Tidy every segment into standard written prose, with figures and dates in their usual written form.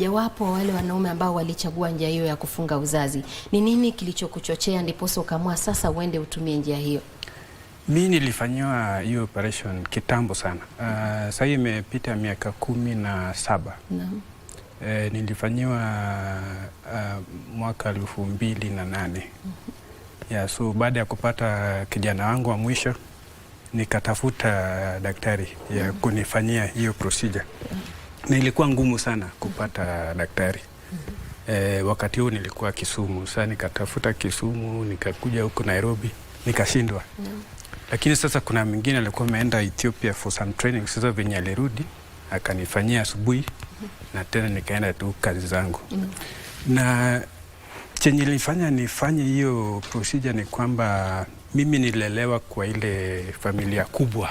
mojawapo wale wanaume ambao walichagua njia hiyo ya kufunga uzazi. Ni nini kilichokuchochea ndiposa ukaamua sasa uende utumie njia hiyo? Mimi nilifanyiwa hiyo operation kitambo sana. Sasa imepita miaka 17. Naam. Nilifanyiwa mwaka 2008. Yeah, so baada ya kupata kijana wangu wa mwisho nikatafuta daktari ya kunifanyia hiyo procedure. Na ilikuwa ngumu sana kupata daktari. Wakati huo nilikuwa Kisumu. Sasa nikatafuta Kisumu, nikakuja huko Nairobi, nikashindwa. Lakini sasa kuna mwingine alikuwa ameenda Ethiopia for some training. Sasa venye alirudi akanifanyia asubuhi na tena nikaenda tu kazi zangu. Na chenye nilifanya nifanye hiyo procedure ni kwamba mimi nilelewa kwa ile familia kubwa.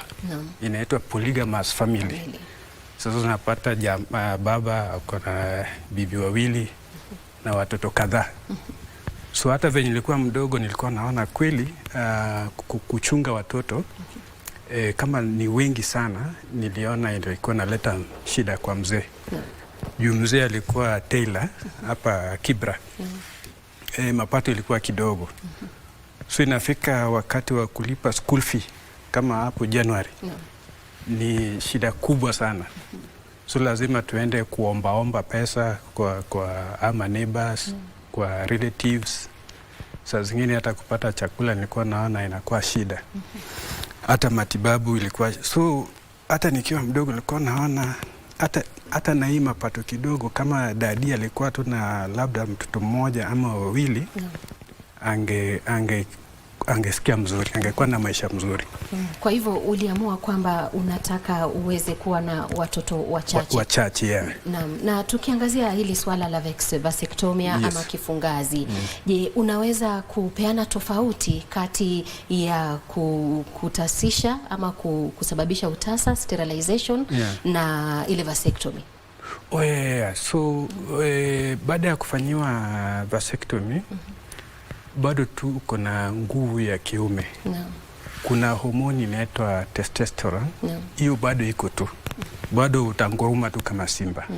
Inaitwa polygamous family. Sasa unapata baba ako na bibi wawili na watoto kadhaa. So hata venye nilikuwa mdogo nilikuwa naona kweli kuchunga watoto kama ni wengi sana, niliona ilikuwa naleta shida kwa mzee. Juu mzee alikuwa tailor hapa Kibra. Mapato ilikuwa kidogo. So inafika wakati wa kulipa school fee kama hapo January. Ni shida kubwa sana. So lazima tuende kuomba pesa kwa ama neighbors, kwa relatives. Saa zingine hata kupata chakula nilikuwa naona inakuwa shida. Hata matibabu ilikuwa. So hata nikiwa mdogo nilikuwa naona hata na hii mapato kidogo, kama dadi alikuwa tu na labda mtoto mmoja ama wawili, angesikia mzuri, angekuwa na maisha mzuri. Kwa hivyo uliamua kwamba unataka uweze kuwa na watoto wachache. Wachache, yeah. Na tukiangazia hili swala la vasectomia, yes, ama kifungazi. Je, unaweza kupeana tofauti kati ya kutasisha ama kusababisha utasa, sterilization, yeah, na ile vasectomy? Yeah. So baada ya kufanyiwa vasectomy, bado tu uko na nguvu ya kiume. Kuna homoni inaitwa testosterone. Hiyo bado iko tu. Bado utanguruma tu kama simba.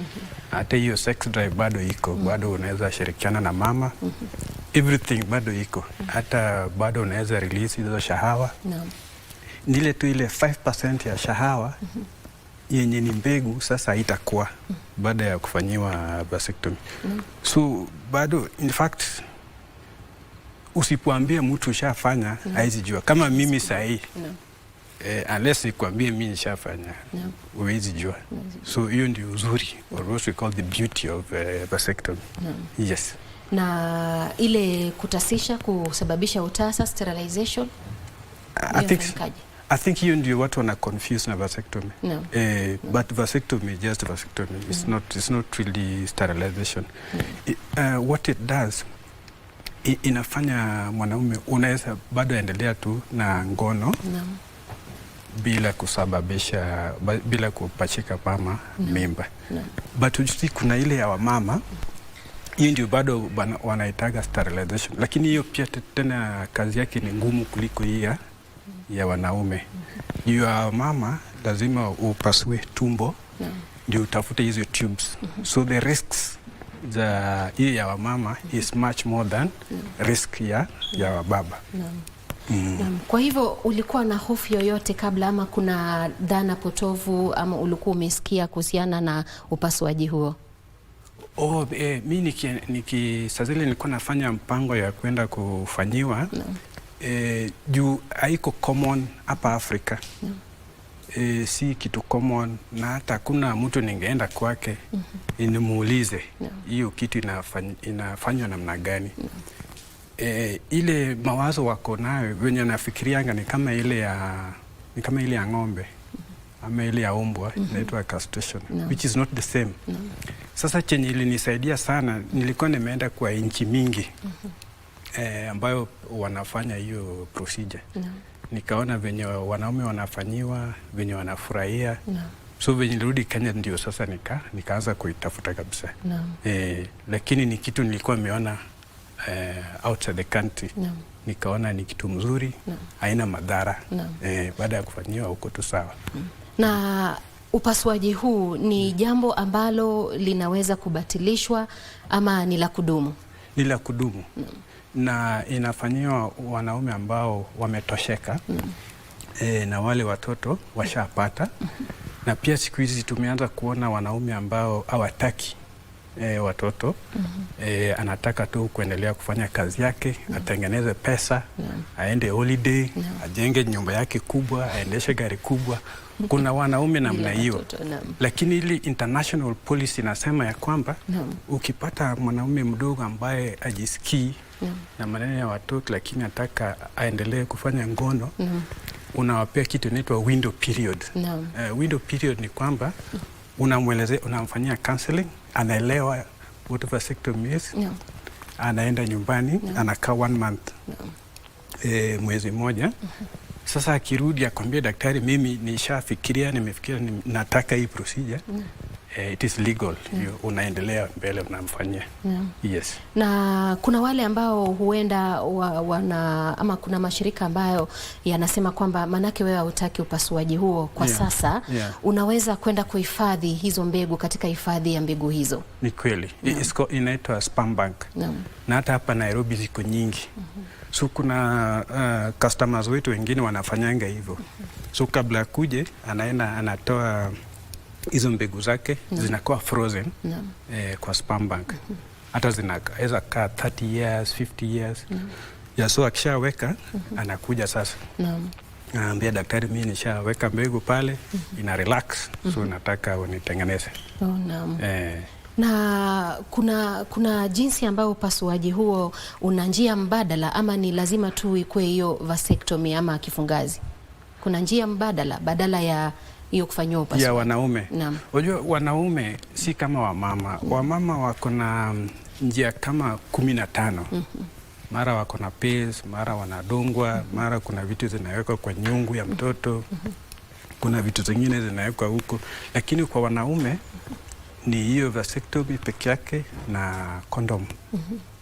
Hata hiyo sex drive bado iko. Bado unaweza shirikiana na mama. Everything bado iko. Hata bado unaweza release hizo shahawa. Nile tu ile 5% ya shahawa yenye ni mbegu sasa haitakuwa baada ya kufanyiwa vasectomy. So bado, in fact, usipoambia mtu ushafanya haizi jua. Kama mimi sahi, unless nikwambie mimi nishafanya, huwezi jua. So hiyo ndio uzuri, or what we call the beauty of vasectomy. Yes. Na ile kutasisha, kusababisha utasa, sterilization, I think hiyo ndio watu wana confuse na vasectomy. But vasectomy, just vasectomy. It's not really sterilization. What it does, inafanya mwanaume unaweza bado endelea tu na ngono bila kusababisha, bila kupachika mama mimba. But ujusi kuna ile ya wamama, hiyo ndio bado wanaitaga sterilization. Lakini hiyo pia tena kazi yake ni ngumu kuliko hii ya wanaume. Hiyo ya mama lazima upasue tumbo ndio utafute hizo tubes. So the risks hii ya wamama is much more than risk ya wababa. Kwa hivyo ulikuwa na hofu yoyote kabla, ama kuna dhana potovu ama ulikuwa umesikia kuhusiana na upasuaji huo? Mimi sasa zile nilikuwa nafanya mpango ya kwenda kufanyiwa. Juu haiko common hapa Afrika. Si kitu common, na hata kuna mtu ningeenda kwake inimuulize hiyo kitu inafanywa namna gani. Ile mawazo wako nayo wenye nafikirianga ni kama ile ya ng'ombe ama ile ya umbwa, inaitwa castration, which is not the same. Sasa chenye ilinisaidia sana, nilikuwa nimeenda kwa nchi mingi ambayo wanafanya hiyo procedure. Nikaona venye wanaume wanafanyiwa, venye wanafurahia. So venye nirudi Kenya ndio sasa nikaanza kuitafuta kabisa. Lakini ni kitu nilikuwa nimeona outside the country. Nikaona ni kitu mzuri, haina madhara. Baada ya kufanyiwa huko tu sawa. Na upasuaji huu ni jambo ambalo linaweza kubatilishwa ama ni la kudumu? Ni la kudumu. Na inafanyiwa wanaume ambao wametosheka na wale watoto washapata. Na pia siku hizi tumeanza kuona wanaume ambao hawataki watoto, anataka tu kuendelea kufanya kazi yake, atengeneze pesa, aende holiday, ajenge nyumba yake kubwa, aendeshe gari kubwa. Kuna wanaume namna hiyo. Lakini ili international policy inasema ya kwamba ukipata mwanaume mdogo ambaye ajisikii na maneno ya watoto lakini ataka aendelee kufanya ngono, unawapea kitu inaitwa window period. Window period ni kwamba unamwelezea, unamfanyia counseling, anaelewa what vasectomy is, anaenda nyumbani, anakaa 1 month, mwezi mmoja. Sasa akirudi akwambia daktari, mimi nishafikiria, nimefikiria, nataka hii procedure, it is legal. Unaendelea mbele, unamfanyia. Yes. Na kuna wale ambao huenda ama kuna mashirika ambayo yanasema kwamba manake wewe hutaki upasuaji huo kwa sasa, unaweza kwenda kuhifadhi hizo mbegu katika hifadhi ya mbegu hizo. Ni kweli. Inaitwa sperm bank. Na hata hapa Nairobi ziko nyingi. So kuna customers wetu wengine wanafanyanga hivyo. So kabla kuje, anaenda anatoa hizo mbegu zake, zinakuwa frozen kwa sperm bank. Hata zinaweza kaa 30 years, 50 years. So akishaweka, anakuja sasa. Anaambia daktari, mimi nishaweka mbegu pale, ina relax, so nataka unitengeneze. Na kuna jinsi ambayo upasuaji huo una njia mbadala, ama ni lazima tu ikue hiyo vasectomy ama kifungazi? Kuna njia mbadala badala ya hiyo kufanywa upasuaji ya wanaume? Unajua wanaume si kama wamama. Wamama wako na njia kama 15. Mara wako na pills, mara wanadungwa, mara kuna vitu zinawekwa kwa nyungu ya mtoto, kuna vitu zingine zinawekwa huko. Lakini kwa wanaume ni hiyo vasectomy peke yake na condom,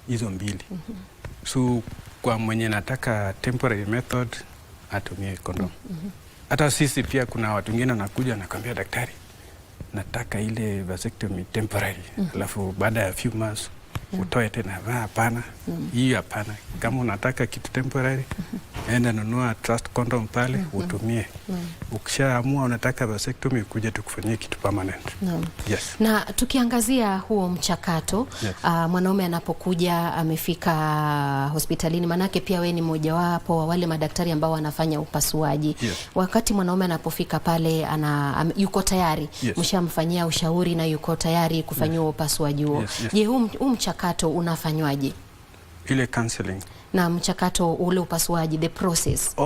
hizo mbili. So kwa mwenye nataka temporary method, atumie condom. Hata sisi pia kuna watu wengine wanakuja nakwambia, daktari, nataka ile vasectomy temporary, alafu baada ya few months utoe tena. Hapana, hii hapana. Kama unataka kitu temporary, enda nunua trust condom pale, utumie. Ukishaamua unataka vasectomy, kuja tukufanyie kitu permanent. Yes. Na tukiangazia huo mchakato, mwanaume anapokuja amefika hospitalini, manake pia we ni mojawapo wa wale madaktari ambao wanafanya upasuaji. Wakati mwanaume anapofika pale, yuko tayari, mshamfanyia ushauri na yuko tayari kufanyia upasuaji huo. Je, huu mchakato unafanywaje? Ile counseling na mchakato ule upasuaji, the process.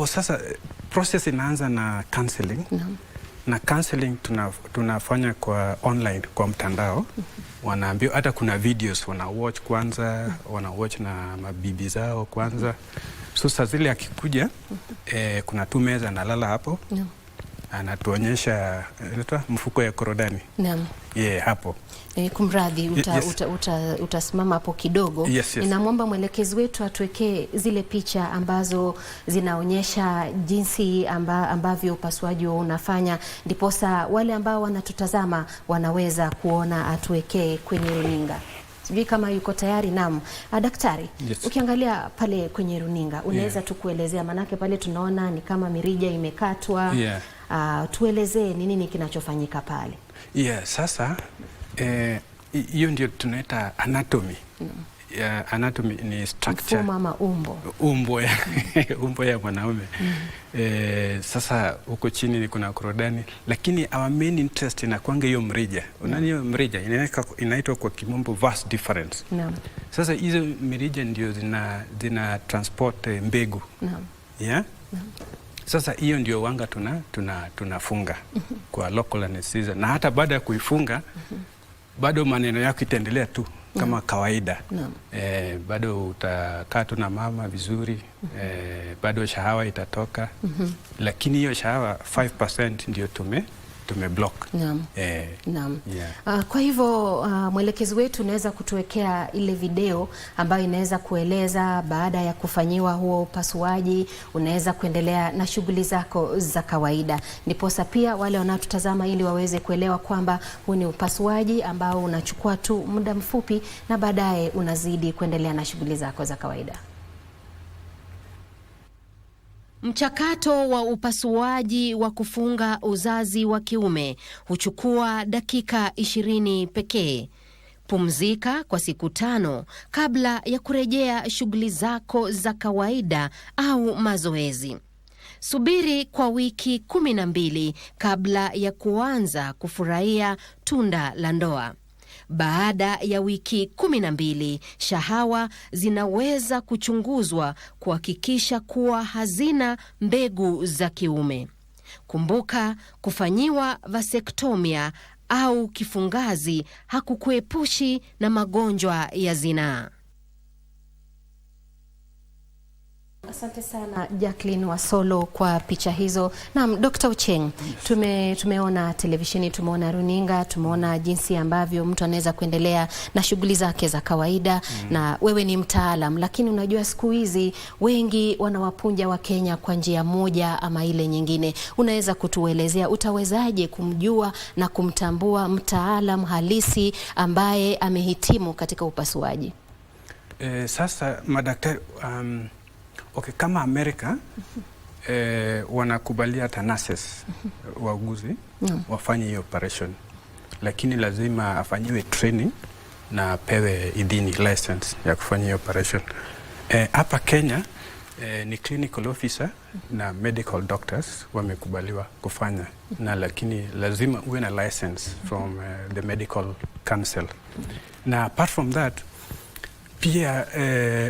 Sasa process inaanza na counseling. Na counseling tunafanya kwa online, kwa mtandao. Wanaambia, hata kuna videos wana watch kwanza, wana watch na mabibi zao kwanza. So sasa zile akikuja, kuna 2 meza analala hapo. Anatuonyesha mfuko ya korodani. Hapo. Kumradhi, utasimama hapo kidogo. Ninamwomba mwelekezi wetu atuwekee zile picha ambazo zinaonyesha jinsi ambavyo upasuaji unafanya, ndiposa wale ambao wanatutazama wanaweza kuona. Atuwekee kwenye runinga. Sijui kama yuko tayari. Naam. Daktari, ukiangalia pale kwenye runinga, unaweza tu kuelezea, manake pale tunaona ni kama mirija imekatwa. Tuelezee ni nini kinachofanyika pale. Sasa hiyo ndio tunaita anatomy. Anatomy ni structure, mfumo ama umbo ya mwanaume. Sasa huko chini kuna korodani, lakini our main interest inakuanga hiyo mrija. Unani hiyo mrija inaitwa kwa kimombo vas difference. Sasa hizo mirija ndio zina transport mbegu. Sasa hiyo ndio wanga tunafunga kwa local anesthesia, na hata baada ya kuifunga bado maneno yako itaendelea tu kama kawaida. Bado utakaa tu na mama vizuri, bado shahawa itatoka. Lakini hiyo shahawa 5% ndio tumeblock. Naam. Naam. Yeah. Kwa hivyo mwelekezi wetu unaweza kutuwekea ile video ambayo inaweza kueleza baada ya kufanyiwa huo upasuaji unaweza kuendelea na shughuli zako za kawaida. Ndiposa pia wale wanaotutazama ili waweze kuelewa kwamba huu ni upasuaji ambao unachukua tu muda mfupi na baadaye unazidi kuendelea na shughuli zako za kawaida. Mchakato wa upasuaji wa kufunga uzazi wa kiume huchukua dakika 20 pekee. Pumzika kwa siku 5 kabla ya kurejea shughuli zako za kawaida au mazoezi. Subiri kwa wiki 12 kabla ya kuanza kufurahia tunda la ndoa. Baada ya wiki 12, shahawa zinaweza kuchunguzwa kuhakikisha kuwa hazina mbegu za kiume. Kumbuka, kufanyiwa vasektomia au kifungazi hakukuepushi na magonjwa ya zinaa. Asante sana Jacqueline Wasolo kwa picha hizo. Naam, Dr. Ocheng, tumeona televisheni, tumeona runinga, tumeona jinsi ambavyo mtu anaweza kuendelea na shughuli zake za kawaida na wewe ni mtaalam, lakini unajua siku hizi wengi wanawapunja wa Kenya kwa njia moja ama ile nyingine. Unaweza kutuelezea utawezaje kumjua na kumtambua mtaalam halisi ambaye amehitimu katika upasuaji? Sasa madaktari okay, kama Amerika wanakubalia hata nurses wauguzi wafanye hiyo operation, lakini lazima afanyiwe training na pewe idhini, license ya kufanya hiyo operation. Hapa Kenya ni clinical officer na medical doctors wamekubaliwa kufanya, na lakini lazima uwe na license from the medical council. Na apart from that pia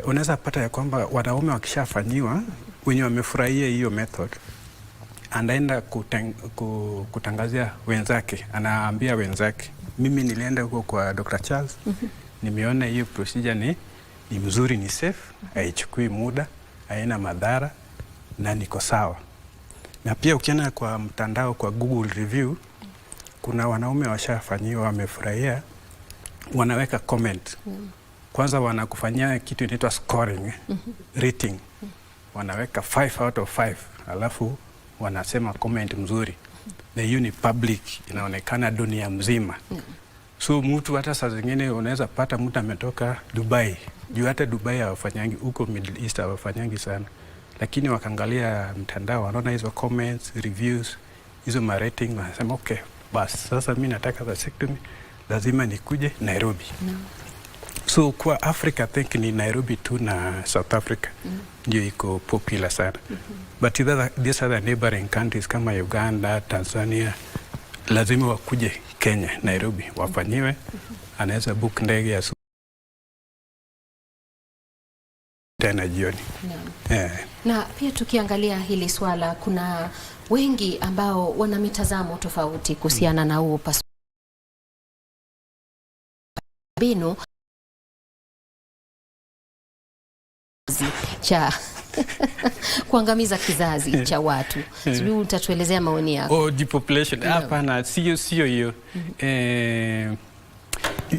unaweza pata ya kwamba wanaume wakishafanyiwa wenye wamefurahia hiyo method, anaenda kutangazia wenzake, anaambia wenzake, mimi nilienda huko kwa Dr. Charles, nimeona hiyo procedure ni mzuri, ni safe, haichukui muda, haina madhara na niko sawa. Na pia ukienda kwa mtandao kwa Google review, kuna wanaume washafanyiwa wamefurahia, wanaweka comment. Kwanza wanakufanyia kitu inaitwa scoring, rating. Wanaweka 5 out of 5, alafu wanasema comment mzuri. Na hiyo ni public, inaonekana dunia mzima. So mtu hata saa zingine unaweza pata mtu ametoka Dubai. Juu hata Dubai hawafanyangi, huko Middle East hawafanyangi sana. Lakini wakaangalia mtandao, wanaona hizo comments, reviews, hizo rating, wanasema okay, bas sasa mimi nataka vasectomy, lazima nikuje Nairobi. So kwa Africa, I think ni Nairobi tu na South Africa ndio iko popular sana. But these other neighboring countries kama Uganda, Tanzania, lazima wakuje Kenya, Nairobi, wafanyiwe. Anaweza book ndege ya tena jioni. Na pia tukiangalia hili swala, kuna wengi ambao wana mitazamo tofauti kuhusiana na huo upasuaji cha kuangamiza kizazi cha watu. Sijui utatuelezea maoni yako. Depopulation. Hapana, sio hiyo.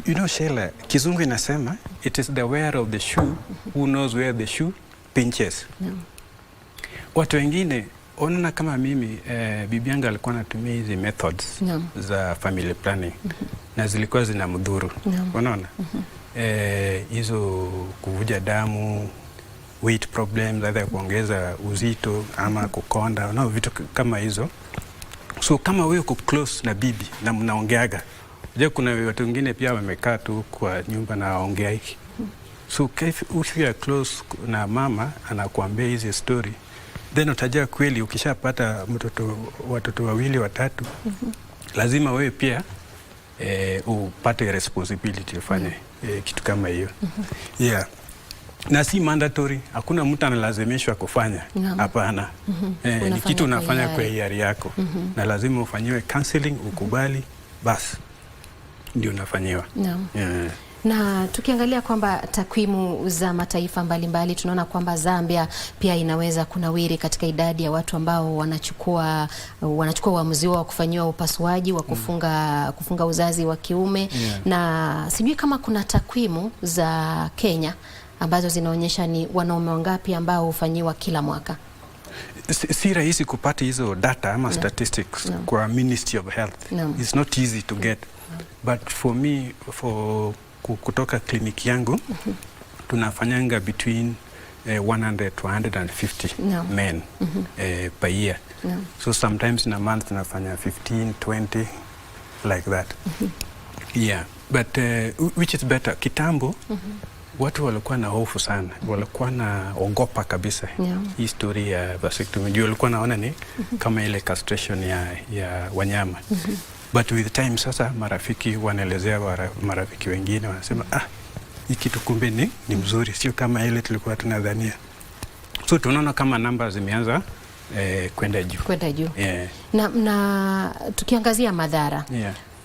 You know, Sheila, kizungu inasema it is the wearer of the shoe who knows where the shoe pinches. Watu wengine onana kama mimi, bibi yangu alikuwa anatumia hizi methods za family planning na zilikuwa zinamdhuru. Unaona? Hizo kuvuja damu, weight problems, aidha kuongeza uzito ama kukonda, na vitu kama hizo. So kama wewe uko close na bibi na mnaongeaga, je, kuna watu wengine pia wamekaa tu kwa nyumba na waongea hiki. So if you are close na mama anakuambia hizi story, then utajua kweli ukishapata watoto wawili watatu, lazima wewe pia upate responsibility ufanye kitu kama hiyo. Na si mandatory, hakuna mtu analazimishwa kufanya. Hapana. Ni kitu unafanya kwa hiari yako. Na lazima ufanyiwe counseling, ukubali, basi ndio unafanyiwa. Na tukiangalia kwamba takwimu za mataifa mbalimbali tunaona kwamba Zambia pia inaweza kunawiri katika idadi ya watu ambao wanachukua uamuzi wa kufanyiwa upasuaji wa kufunga uzazi wa kiume. Na sijui kama kuna takwimu za Kenya ambazo zinaonyesha ni wanaume wangapi ambao hufanyiwa kila mwaka. Si rahisi kupata hizo data ama statistics kwa Ministry of Health. It's not easy to get. But for me, kutoka kliniki yangu tunafanyanga between 100 to 150 men per year. So sometimes in a month tunafanya 15, 20 like that. Yeah, but which is better. Kitambo watu walikuwa na hofu sana, walikuwa na ogopa kabisa history ya vasectomy. Juu walikuwa naona ni kama ile castration ya wanyama. But with time sasa marafiki wanaelezea marafiki wengine wanasema hii kitu kumbe ni mzuri, sio kama ile tulikuwa tunadhania. So tunaona kama namba zimeanza kwenda juu. Na tukiangazia madhara,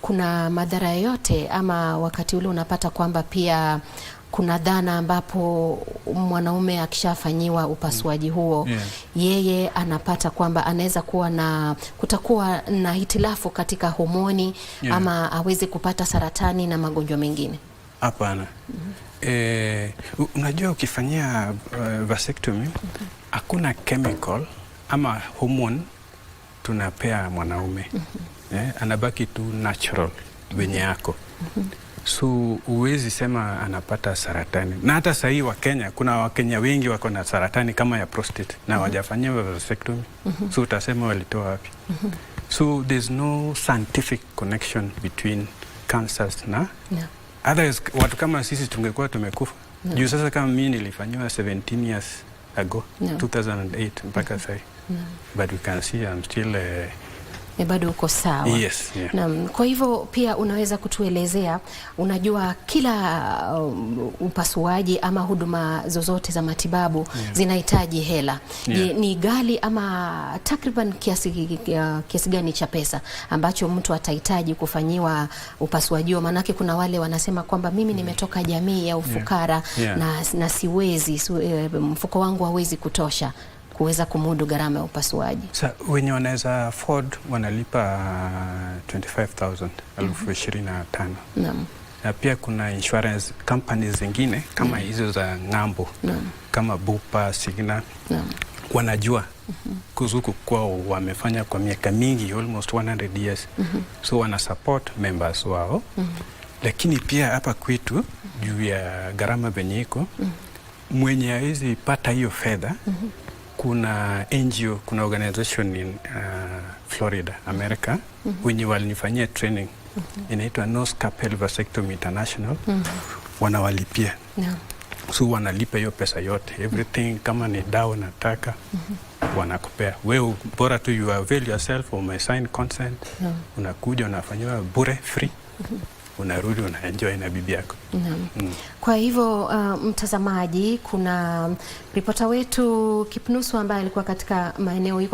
kuna madhara yote ama wakati ule unapata kwamba pia kuna dhana ambapo mwanaume akishafanyiwa upasuaji huo yeye anapata kwamba anaweza kuwa kutakuwa na hitilafu katika homoni ama aweze kupata saratani na magonjwa mengine. Hapana. Unajua ukifanyia vasectomy hakuna chemical ama hormone tunapea mwanaume. Anabaki tu natural venye yako. So uwezi sema anapata saratani. Na hata sahii wa Kenya, kuna Wakenya wengi wako na saratani kama ya prostate na wajafanyia vasectomy. So utasema walitoa wapi? So there's no scientific connection between cancers na otherwise watu kama sisi tungekuwa tumekufa. Juu sasa kama mimi nilifanyiwa 17 years ago, 2008 mpaka sahii. But we can see I'm still bado uko sawa. Yes, Na kwa hivyo pia unaweza kutuelezea, unajua kila upasuaji ama huduma zozote za matibabu zinahitaji hela. Ni ghali ama takriban kiasi gani cha pesa ambacho mtu atahitaji kufanyiwa upasuaji? Manake kuna wale wanasema kwamba mimi nimetoka jamii ya ufukara na siwezi, mfuko wangu hawezi kutosha kuweza kumudu gharama ya upasuaji. Wenye wanaweza afford wanalipa 25,000, 25,000. Na pia kuna insurance companies zingine kama hizo za ng'ambo kama Bupa, Signa. Wanajua kuzuku kwao wamefanya kwa miaka mingi, almost 100 years. So wana support members wao. Lakini pia hapa kwetu juu ya gharama venye iko, mwenye hawezi pata hiyo fedha, kuna NGO, kuna organization in Florida, America, wenye walinifanyia training, inaitwa No Scalpel Vasectomy International, wanawalipia. So wanalipa hiyo pesa yote, everything, kama ni dawa nataka, wanakupea. Wewe bora tu you avail yourself or my sign consent, unakuja unafanyiwa bure, free. Unarudi unaenjoy na bibi yako. Kwa hivyo mtazamaji, kuna ripota wetu Kipnusu ambaye alikuwa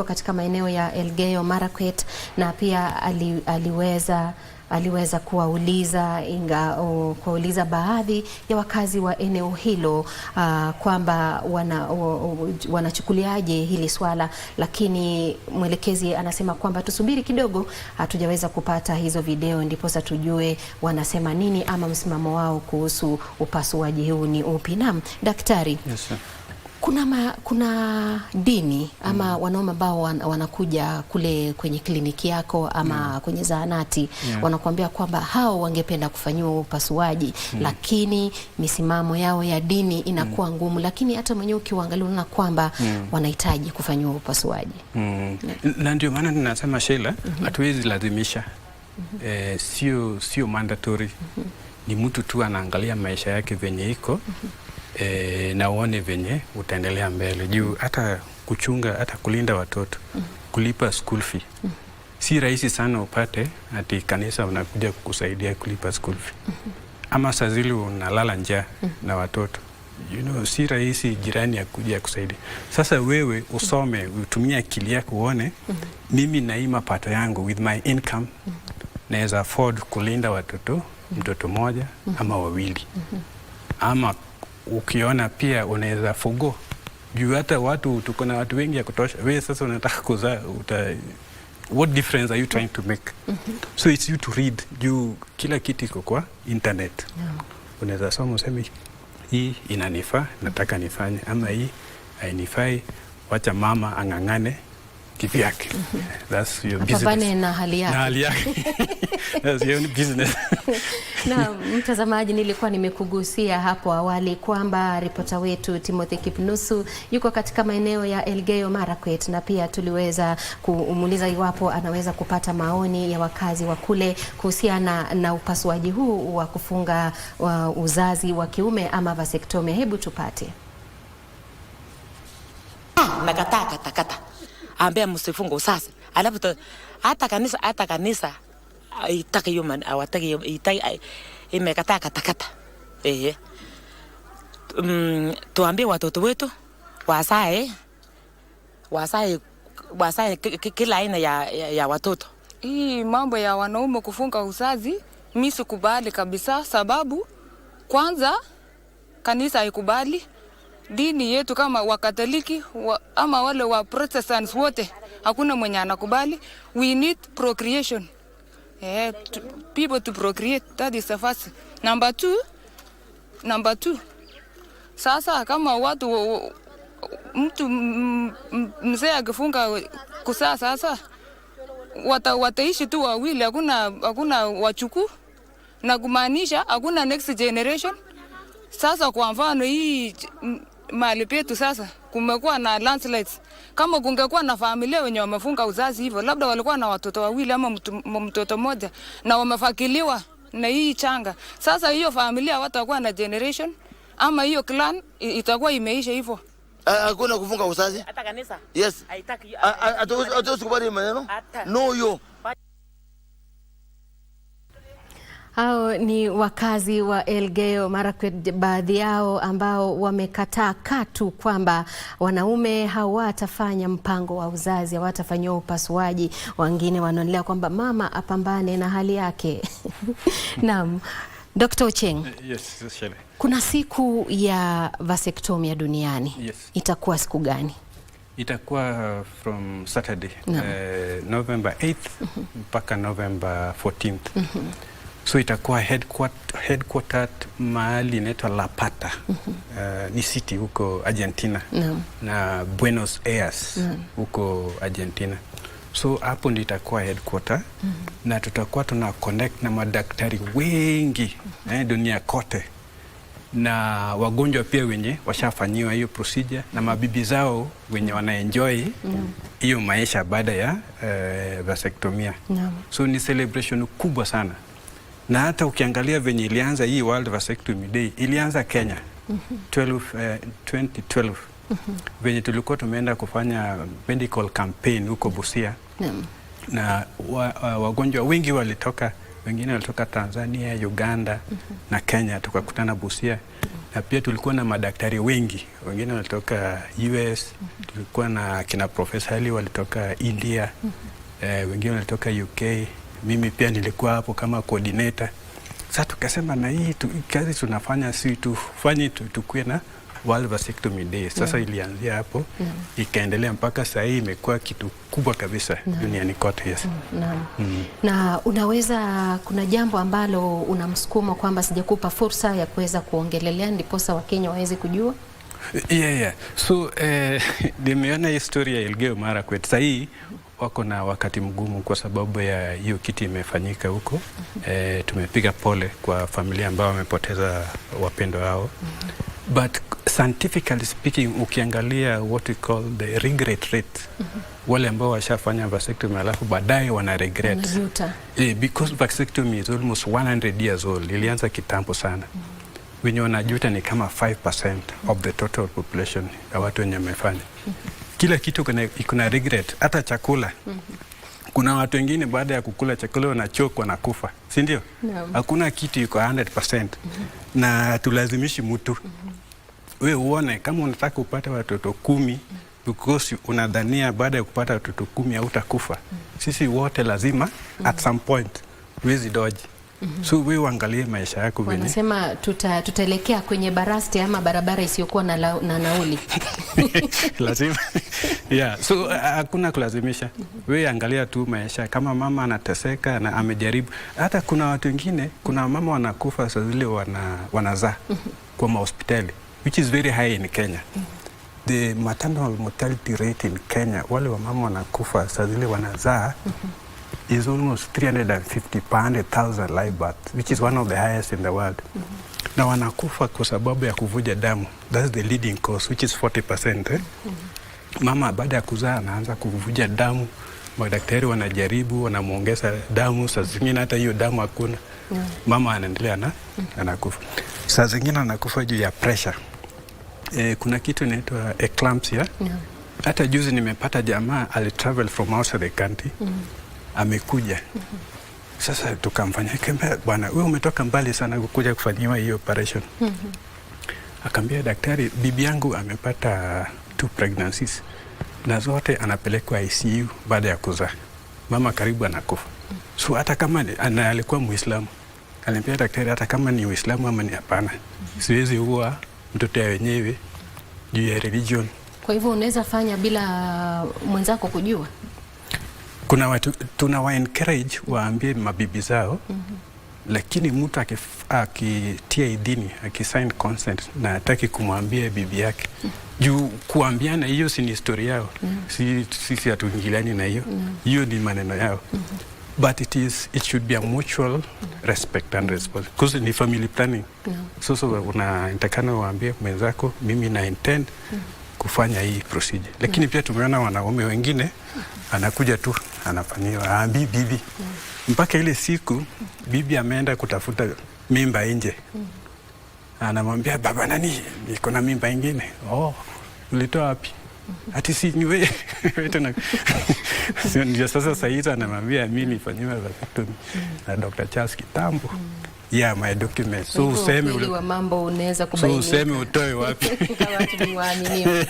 katika maeneo ya Elgeyo Marakwet, na pia aliweza kuwauliza baadhi ya wakazi wa eneo hilo kwamba wanachukuliaje hili swala, lakini mwelekezi anasema kwamba tusubiri kidogo, hatujaweza kupata hizo video ndipo sasa tujue wanasema nini ama msimamo wao kuhusu upasuaji huu ni upi. Naam, daktari. Yes, sir. Kuna dini ama wanaume ambao wanakuja kule kwenye kliniki yako ama kwenye zahanati, wanakuambia kwamba hao wangependa kufanyiwa upasuaji, lakini misimamo yao ya dini inakuwa ngumu, lakini hata mwenyewe ukiangalia unaona kwamba wanahitaji kufanyiwa upasuaji. Na ndio maana ninasema Sheila, hatuwezi lazimisha. Sio mandatory. Ni mtu tu anaangalia maisha yake venye iko. Na uone venye utaendelea mbele. Juu hata kuchunga, hata kulinda watoto, kulipa school fee, si rahisi sana upate ati kanisa unakuja kukusaidia kulipa school fee. Ama saa zile unalala njaa na watoto, si rahisi jirani ya kuja kusaidia. Sasa wewe usome, utumie akili yako uone, mimi na hii mapato yangu with my income naweza afford kulinda watoto mtoto mmoja ama wawili. Ama ukiona pia unaweza fugo. Juu hata tuko na watu wengi ya kutosha. Wewe sasa unataka kuzaa, what difference are you trying to make? So it's you to read. Juu kila kitu iko kwa internet. Unaweza soma useme hii inanifaa, nataka nifanye, ama hii hainifai, wacha mama ang'ang'ane kivyake. That's your business. Apambane na hali yake. Na hali yake. That's your business. Na mtazamaji, nilikuwa nimekugusia hapo awali kwamba ripota wetu Timothy Kipnusu yuko katika maeneo ya Elgeyo Marakwet, na pia tuliweza kumuuliza iwapo anaweza kupata maoni ya wakazi wa kule kuhusiana na upasuaji huu wa kufunga uzazi wa kiume ama vasectomy. Hebu tupate. Nakata ambia msifungo sasa, alafu hata kanisa itaki human awataki imekataa katakata. Tuambie watoto wetu wasae kila aina ya watoto. Hii mambo ya wanaume kufunga uzazi mimi sikubali kabisa, sababu kwanza kanisa haikubali. Dini yetu kama Wakatoliki ama wale wa Protestants wote hakuna mwenye anakubali. We need procreation. People to procreate, that is the first. Number two. Sasa kama mtu mzee akifunga kuzaa sasa wataishi tu wawili, hakuna wachuku, na kumaanisha hakuna next generation. Sasa kwa mfano hii mahali petu sasa kumekuwa na landslides. Kama kungekuwa na familia wenye wamefunga uzazi hivyo, labda walikuwa na watoto wawili ama mtoto mmoja na wamefakiliwa na hii changa. Sasa hiyo familia watakuwa na generation ama hiyo clan itakuwa imeisha hivyo. Hakuna kufunga uzazi. Hata kanisa? Yes. Haitaki. Hatusikubali maneno. No yo. Hao ni wakazi wa Elgeyo Marakwet, baadhi yao ambao wamekataa katu kwamba wanaume hawatafanya mpango wa uzazi, hawatafanywa upasuaji. Wengine wanaonelea kwamba mama apambane na hali yake. Naam. Dr. Ocheng. Yes, Shelley. Kuna siku ya vasectomy duniani. Yes. Itakuwa siku gani? Itakuwa from Saturday, November 8th mpaka November 14th. So itakuwa headquartered mahali inaitwa La Plata. Ni city huko Argentina. Na Buenos Aires huko Argentina. So hapo ndio itakuwa headquarter. Na tutakuwa tuna connect na madaktari wengi dunia kote, na wagonjwa pia wenye washafanyiwa hiyo procedure, na mabibi zao wenye wanaenjoy hiyo maisha baada ya vasectomia. So ni celebration kubwa sana. Na hata ukiangalia venye ilianza hii World Vasectomy Day, ilianza Kenya 2012. Venye tulikuwa tumeenda kufanya medical campaign huko Busia. Na wagonjwa wengi walitoka, wengine walitoka Tanzania, Uganda na Kenya, tukakutana Busia. Na pia tulikuwa na madaktari wengi, wengine walitoka US, tulikuwa na kina Professor Ali walitoka India, wengine walitoka UK. Mimi pia nilikuwa hapo kama coordinator. Sasa tukasema na hii kazi tunafanya si tufanye tukue na World Vasectomy Day. Sasa ilianzia hapo, ikaendelea mpaka sasa hii imekuwa kitu kubwa kabisa duniani kote. Yes. Na kuna jambo ambalo unamsukuma kwamba sijakupa fursa ya kuweza kuongelelea ndiposa Wakenya waweze kujua? Yeah. So nimeona historia ya Elgeyo Marakwet. Sasa hii wako na wakati mgumu kwa sababu ya hiyo kitu imefanyika huko. Tumepiga pole kwa familia ambao wamepoteza wapendo wao. But scientifically speaking, ukiangalia what we call the regret rate, wale ambao washafanya vasectomy alafu baadaye wana regret. Because vasectomy is almost 100 years old. Ilianza kitambo sana. Wenye wanajuta ni kama 5% of the total population ya watu wenye wamefanya. Kila kitu kuna regret, hata chakula. Kuna watu wengine baada ya kukula chakula wanachoka na kufa, si ndio? Hakuna kitu iko 100%. Na tulazimishi mtu. Wewe uone kama unataka kupata watoto 10 because unadhania baada ya kupata watoto 10 hautakufa. Sisi wote lazima at some point huwezi dodge. So wewe uangalie maisha yako venye. Wanasema tutaelekea kwenye baraste ama barabara isiyokuwa na nauli. Lazima. Yeah, so hakuna kulazimisha. Wewe angalia tu maisha. Kama mama anateseka na amejaribu. Hata kuna watu wengine, kuna mama wanakufa saa zile wanazaa kwa hospitali, which is very high in Kenya. The maternal mortality rate in Kenya, wale wa mama wanakufa saa zile wanazaa, is almost 350 per 100,000 live birth, which is one of the highest in the world. Na wanakufa kwa sababu ya kuvuja damu. That's the leading cause, which is 40%. Mama baada ya kuzaa anaanza kuvuja damu. Madaktari wanajaribu, wanamuongeza damu, saa zingine hata hiyo damu hakuna. Mama anaendelea na anakufa. Saa zingine anakufa juu ya pressure. Kuna kitu inaitwa eclampsia. Hata juzi nimepata jamaa alitravel from outside the country. Amekuja. Sasa tukamfanyia kembe, bwana wewe umetoka mbali sana kukuja kufanyiwa hiyo operation. Akambia daktari, bibi yangu amepata 2 pregnancies na zote anapelekwa ICU baada ya kuzaa. Mama karibu anakufa. So hata kama alikuwa Muislamu, aliambia daktari hata kama ni Uislamu ama ni hapana, siwezi huwa mtoto ya wenyewe juu ya religion. Kwa hivyo unaweza fanya bila mwenzako kujua? Kuna watu tunawa encourage waambie mabibi zao, lakini mtu akitia idhini, akisign consent na hataki kumwambia bibi yake, juu kuambiana hiyo si ni historia yao. Sisi hatuingiliani na hiyo. Hiyo ni maneno yao. But it should be a mutual respect and responsibility. Because ni family planning. So unatakana waambie mwenzako, mimi na intend kufanya hii procedure. Lakini pia tumeona wanaume wengine anakuja tu anafanyiwa aambi bibi. Mpaka ile siku bibi ameenda kutafuta mimba nje. Anamwambia baba nani, niko na mimba ingine. Oh, ulitoa wapi? Ati si ni wewe. Ndio sasa Saida anamwambia mimi nifanyiwa vasectomy na Dr. Charles kitambo. Yeah, my documents. So useme ule wa mambo unaweza kubainika. So useme utoe wapi? Kama tuliwaamini.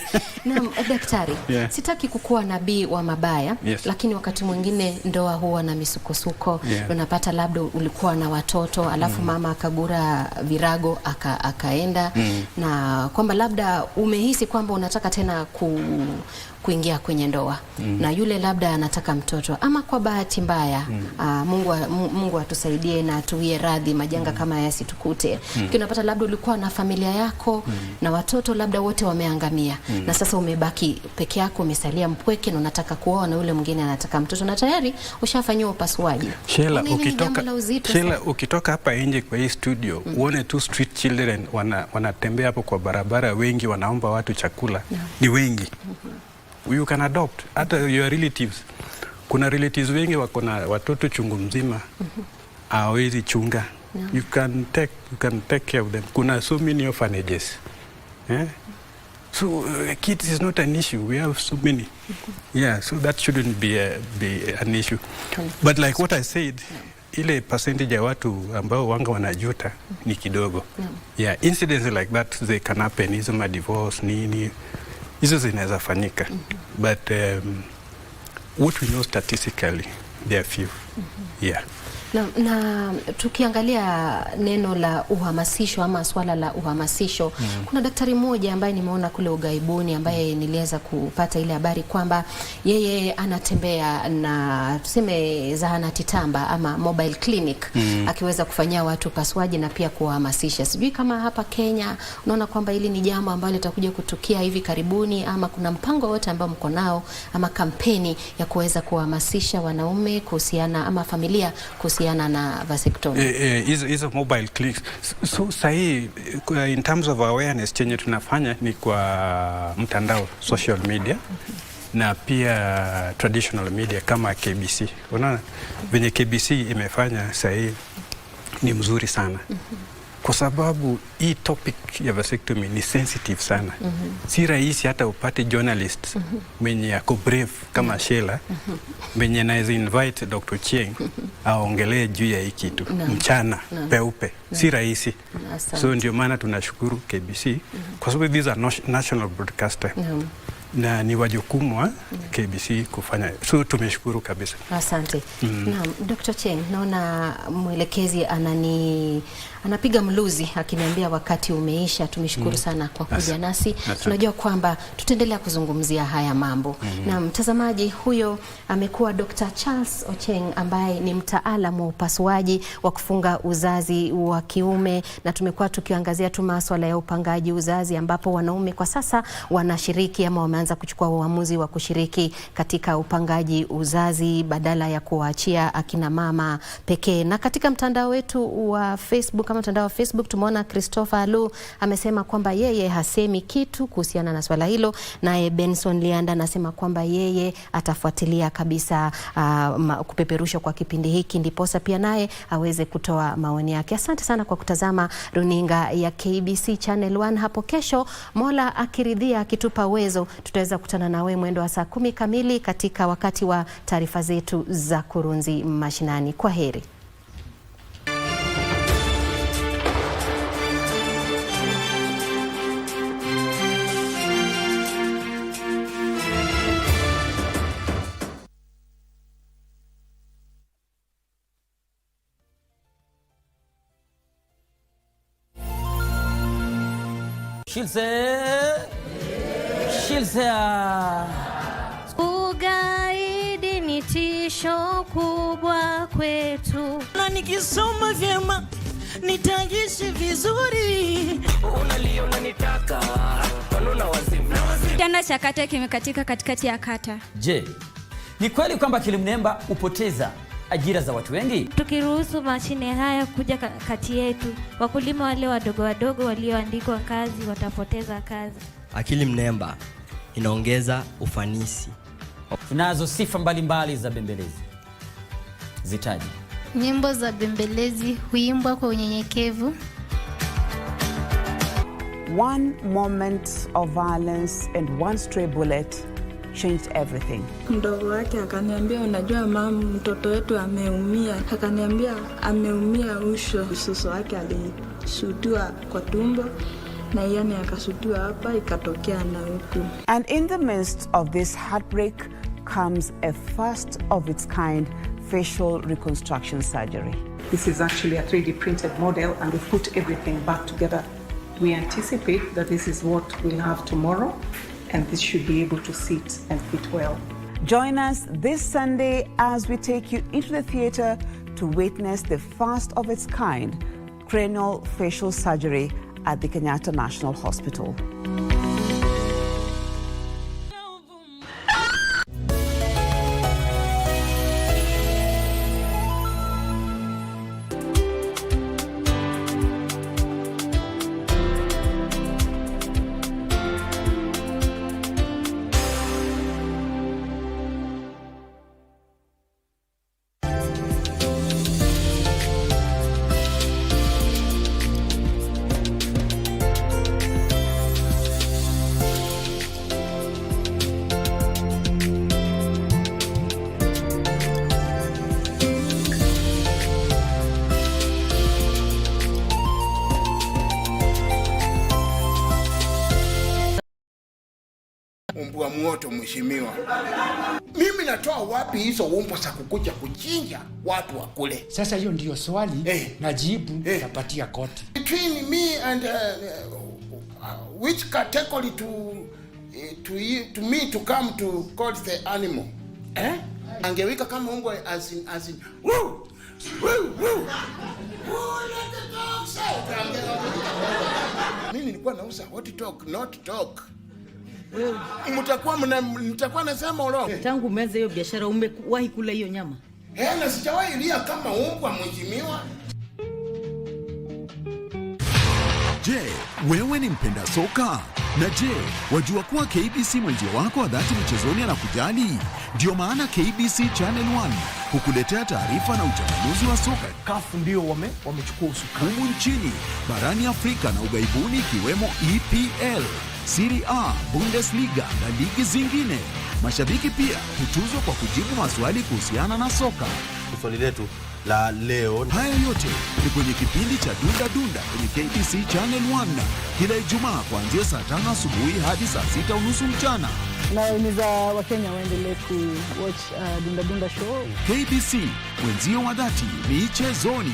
Naam, daktari, sitaki kukuwa nabii wa mabaya, lakini wakati mwingine ndoa huwa na misukosuko. Unapata labda ulikuwa na watoto, alafu mama akagura virago akaenda, na kwamba labda umehisi kwamba unataka tena kuingia kwenye ndoa na yule labda anataka mtoto, ama kwa bahati mbaya Mungu atusaidie na atuwie radhi majanga kama yasitukute. Unapata labda ulikuwa na familia yako na watoto labda wote wameangamia, na sasa umebaki peke yako, umesalia mpweke na unataka kuoa na yule mwingine anataka mtoto na tayari ushafanywa upasuaji. Sheila, ukitoka hapa nje kwa hii studio uone tu street children wanatembea hapo kwa barabara, wengi wanaomba watu chakula. Ni wengi. You can adopt hata your relatives. Kuna relatives wengi wako na watoto chungu mzima, hawezi chunga. You can take care of them. Kuna so many orphanages. So kids is not an issue. We have so many. So that shouldn't be an issue. But like what I said, ile percentage ya watu ambao wanga wanajuta ni kidogo. Incidents like that they can happen. Hizo ma divorce nini, hizo zinaweza fanyika. But what we know statistically, there are few. Na tukiangalia neno la uhamasisho ama swala la uhamasisho, kuna daktari mmoja ambaye nimeona kule ugaibuni ambaye niliweza kupata ile habari kwamba yeye anatembea na tuseme zahanati tamba ama mobile clinic, akiweza kufanyia watu upasuaji na pia kuhamasisha. Sijui kama hapa Kenya unaona kwamba hili ni jambo ambalo litakuja kutukia hivi karibuni, ama kuna mpango wote ambao mko nao ama kampeni ya kuweza kuhamasisha wanaume kuhusiana ama familia kuhusiana na vasectomy? Hizo mobile clinics. So sahi in terms of awareness chenye tunafanya ni kwa mtandao, social media, na pia traditional media kama KBC. Unaona venye KBC imefanya sahi ni mzuri sana. Kwa sababu hii topic ya vasectomy ni sensitive sana. Si rahisi hata upate journalist mwenye ako brave kama Sheila, mwenye anaweza invite Dr. Chieng aongelee juu ya hii kitu mchana peupe. Si rahisi. So ndio maana tunashukuru KBC kwa sababu these are national broadcaster. na ni wajukumu wa KBC kufanya. So tumeshukuru kabisa. Asante. Naam, Dr. Cheng, naona mwelekezi anapiga mluzi akiniambia wakati umeisha. Tumeshukuru sana kwa kuja nasi. Tunajua kwamba tutaendelea kuzungumzia haya mambo. Na mtazamaji, huyo amekuwa Dr. Charles Ocheng ambaye ni mtaalamu wa upasuaji wa kufunga uzazi wa kiume, na tumekuwa tukiangazia tu masuala ya upangaji uzazi ambapo wanaume kwa sasa wanashiriki ama wameanza kuchukua uamuzi wa kushiriki katika upangaji uzazi badala ya kuwaachia akina mama pekee. Na katika mtandao wetu wa Facebook, kama mtandao wa Facebook, tumeona Christopher Alu amesema kwamba yeye hasemi kitu kuhusiana na swala hilo, naye Benson Lianda anasema kwamba yeye atafuatilia kabisa kupeperusha kwa kipindi hiki ndiposa pia naye aweze kutoa maoni yake. Asante sana kwa kutazama runinga ya KBC Channel 1. Hapo kesho, Mola akiridhia, akitupa uwezo, tutaweza kutana na wewe mwendo wa saa 10 kamili katika wakati wa taarifa zetu za Kurunzi Mashinani. Kwa heri. Shilse ugaidi ni tisho kubwa kwetu, na nikisoma vyema nitajishi vizuri. Unalia unanitaka wanuna wazimu. Kitanda cha kata kimekatika katikati ya kata. Je, ni kweli kwamba akili mnemba hupoteza ajira za watu wengi? Tukiruhusu mashine haya kuja kati yetu, wakulima wale wadogo wadogo walioandikwa kazi watapoteza kazi. Akili mnemba inaongeza ufanisi. Tunazo sifa mbalimbali za bembelezi. Zitaji. Nyimbo za bembelezi huimbwa kwa unyenyekevu. One moment of violence and one stray bullet changed everything. Mdogo wake akaniambia, unajua mama, mtoto wetu ameumia. Akaniambia ameumia uso. Uso wake alishutua kwa tumbo na yani akashutua hapa ikatokea na huku. And in the midst of this heartbreak comes a first of its kind facial reconstruction surgery. This is actually a 3D printed model and we put everything back together. We anticipate that this is what we'll have tomorrow, and this should be able to sit and fit well. Join us this Sunday as we take you into the theater to witness the first of its kind cranial facial surgery at the Kenyatta National Hospital. Umbwa mwoto mheshimiwa. Mimi natoa wapi hizo umbwa za kukuja kuchinja watu wa kule? Sasa hiyo ndio swali najibu napatia koti. Between me and which category to me to come to call the animal? Angewika kama umbwa as in woo woo woo. Let the dog say. Mimi nilikuwa nauza what talk not talk. Mtakuwa nasema urongo. Tangu umeanza hiyo biashara umewahi kula hiyo nyama? Na sijawahi lia kama umbwa mheshimiwa. Je, wewe ni mpenda soka? Na je, wajua kuwa KBC mwenzi wako wa dhati michezoni anakujali? Ndio maana KBC Channel 1 hukuletea taarifa na uchambuzi wa soka. Kafu ndio wamechukua usukani humu nchini, barani Afrika na ugaibuni, ikiwemo EPL, Serie A, Bundesliga na ligi zingine. Mashabiki pia hutuzwa kwa kujibu maswali kuhusiana na soka. Swali letu la leo. Haya yote ni kwenye kipindi cha Dunda Dunda kwenye KBC Channel 1 kila Ijumaa kuanzia saa 5 asubuhi hadi saa 6:30 mchana. na wahimiza Wakenya waendelee watch Dunda Dunda Show. KBC, wenzio wa dhati michezoni.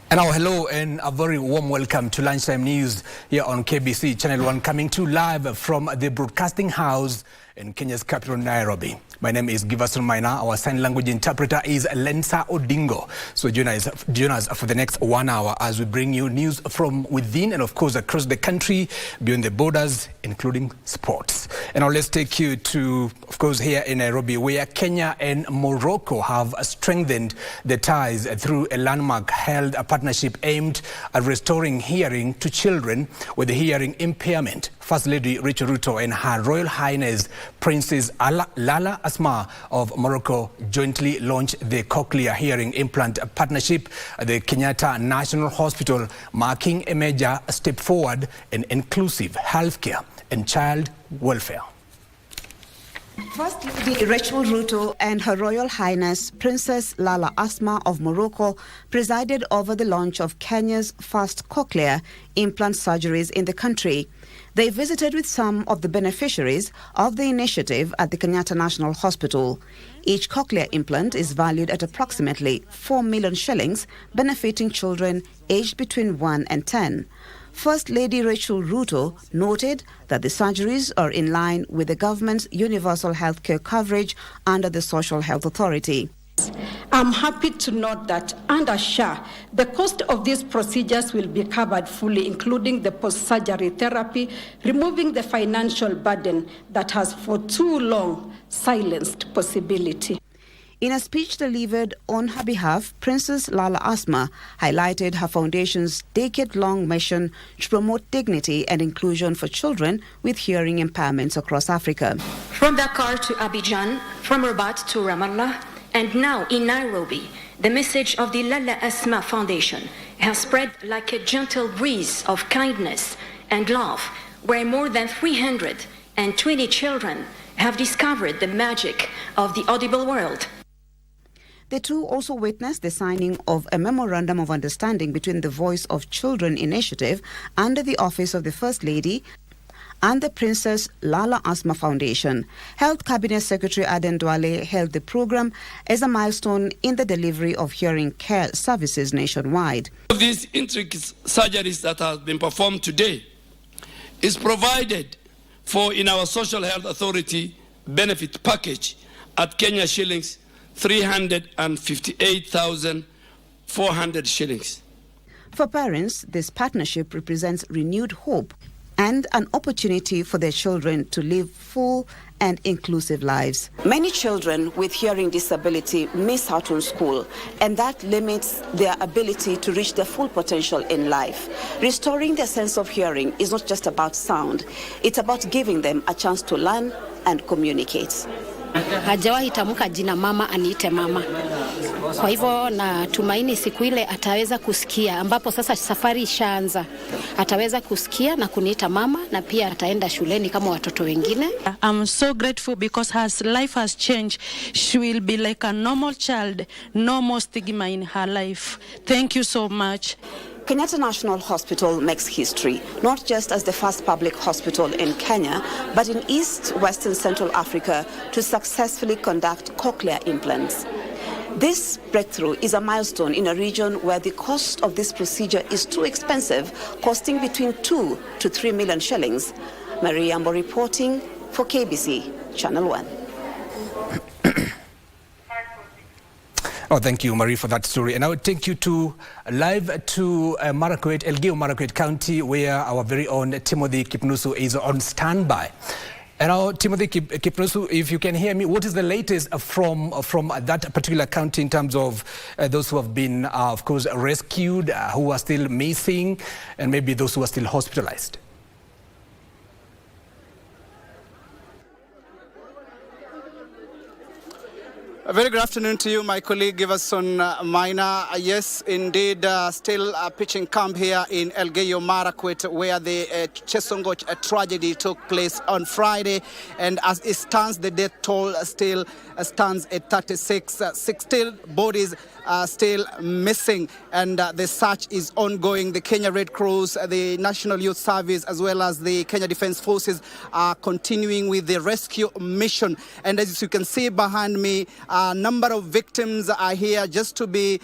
And now, hello and a very warm welcome to Lunchtime News here on KBC Channel 1, coming to you live from the broadcasting house in Kenya's capital, Nairobi. My name is Giverson Maina. Our sign language interpreter is Lensa Odingo. So join us for the next 1 hour as we bring you news from within and, of course, across the country, beyond the borders, including sports. And now let's take you to, of course, here in Nairobi, where Kenya and Morocco have strengthened the ties through a landmark a partnership aimed at restoring hearing to children with hearing impairment. First Lady Rachel Ruto and Her Royal Highness Princess Lala Asma of Morocco jointly launched the Cochlear Hearing Implant Partnership at the Kenyatta National Hospital, marking a major step forward in inclusive healthcare and child welfare. First Lady Rachel Ruto and Her Royal Highness Princess Lala Asma of Morocco presided over the launch of Kenya's first cochlear implant surgeries in the country. They visited with some of the beneficiaries of the initiative at the Kenyatta National Hospital. Each cochlear implant is valued at approximately 4 million shillings, benefiting children aged between 1 and 10. First Lady Rachel Ruto noted that the surgeries are in line with the government's universal healthcare coverage under the Social Health Authority. I'm happy to note that under SHA, the cost of these procedures will be covered fully, including the post-surgery therapy, removing the financial burden that has for too long silenced possibility. In a speech delivered on her behalf, Princess Lala Asma highlighted her foundation's decade-long mission to promote dignity and inclusion for children with hearing impairments across Africa. From Dakar to Abidjan, from Rabat to Ramallah, and now in Nairobi, the message of the Lala Asma Foundation has spread like a gentle breeze of kindness and love, where more than 320 children have discovered the magic of the audible world. The two also witnessed the signing of a memorandum of understanding between the Voice of Children initiative under the Office of the First Lady and the Princess Lala Asma Foundation. Health Cabinet Secretary Aden Duale hailed the program as a milestone in the delivery of hearing care services nationwide. These intricate surgeries that have been performed today is provided for in our Social Health Authority benefit package at Kenya shillings 358,400 shillings. For parents, this partnership represents renewed hope and an opportunity for their children to live full and inclusive lives. Many children with hearing disability miss out on school, and that limits their ability to reach their full potential in life. Restoring their sense of hearing is not just about sound, it's about giving them a chance to learn and communicate. Hajawahi tamka jina mama aniite mama. Kwa hivyo natumaini siku ile ataweza kusikia, ambapo sasa safari ishaanza. Ataweza kusikia na kuniita mama, na pia ataenda shuleni kama watoto wengine. I'm so grateful because her life has changed. She will be like a normal child, no more stigma in her life. Thank you so much. Kenyatta National Hospital makes history, not just as the first public hospital in Kenya, but in East Western Central Africa to successfully conduct cochlear implants. This breakthrough is a milestone in a region where the cost of this procedure is too expensive, costing between 2 to 3 million shillings. Marie Ambo reporting for KBC Channel 1. Oh, thank you, Marie, for that story. And I would take you live to Marakwet, Elgeyo Marakwet County, where our very own Timothy Kipnusu is on standby. And now, Timothy Kipnusu, if you can hear me, what is the latest from that particular county in terms of those who have been, of course, rescued, who are still missing, and maybe those who are still hospitalized? A very good afternoon to you, my colleague Giverson, Maina. Yes, indeed, still pitching camp here in Elgeyo Marakwet, where the Chesongoch tragedy took place on Friday. And as it stands, the death toll still stands at 36. 16 bodies are still missing, and the search is ongoing. The Kenya Red Cross, the National Youth Service, as well as the Kenya Defence Forces are continuing with the rescue mission. And as you can see behind me, a number of victims are here just to be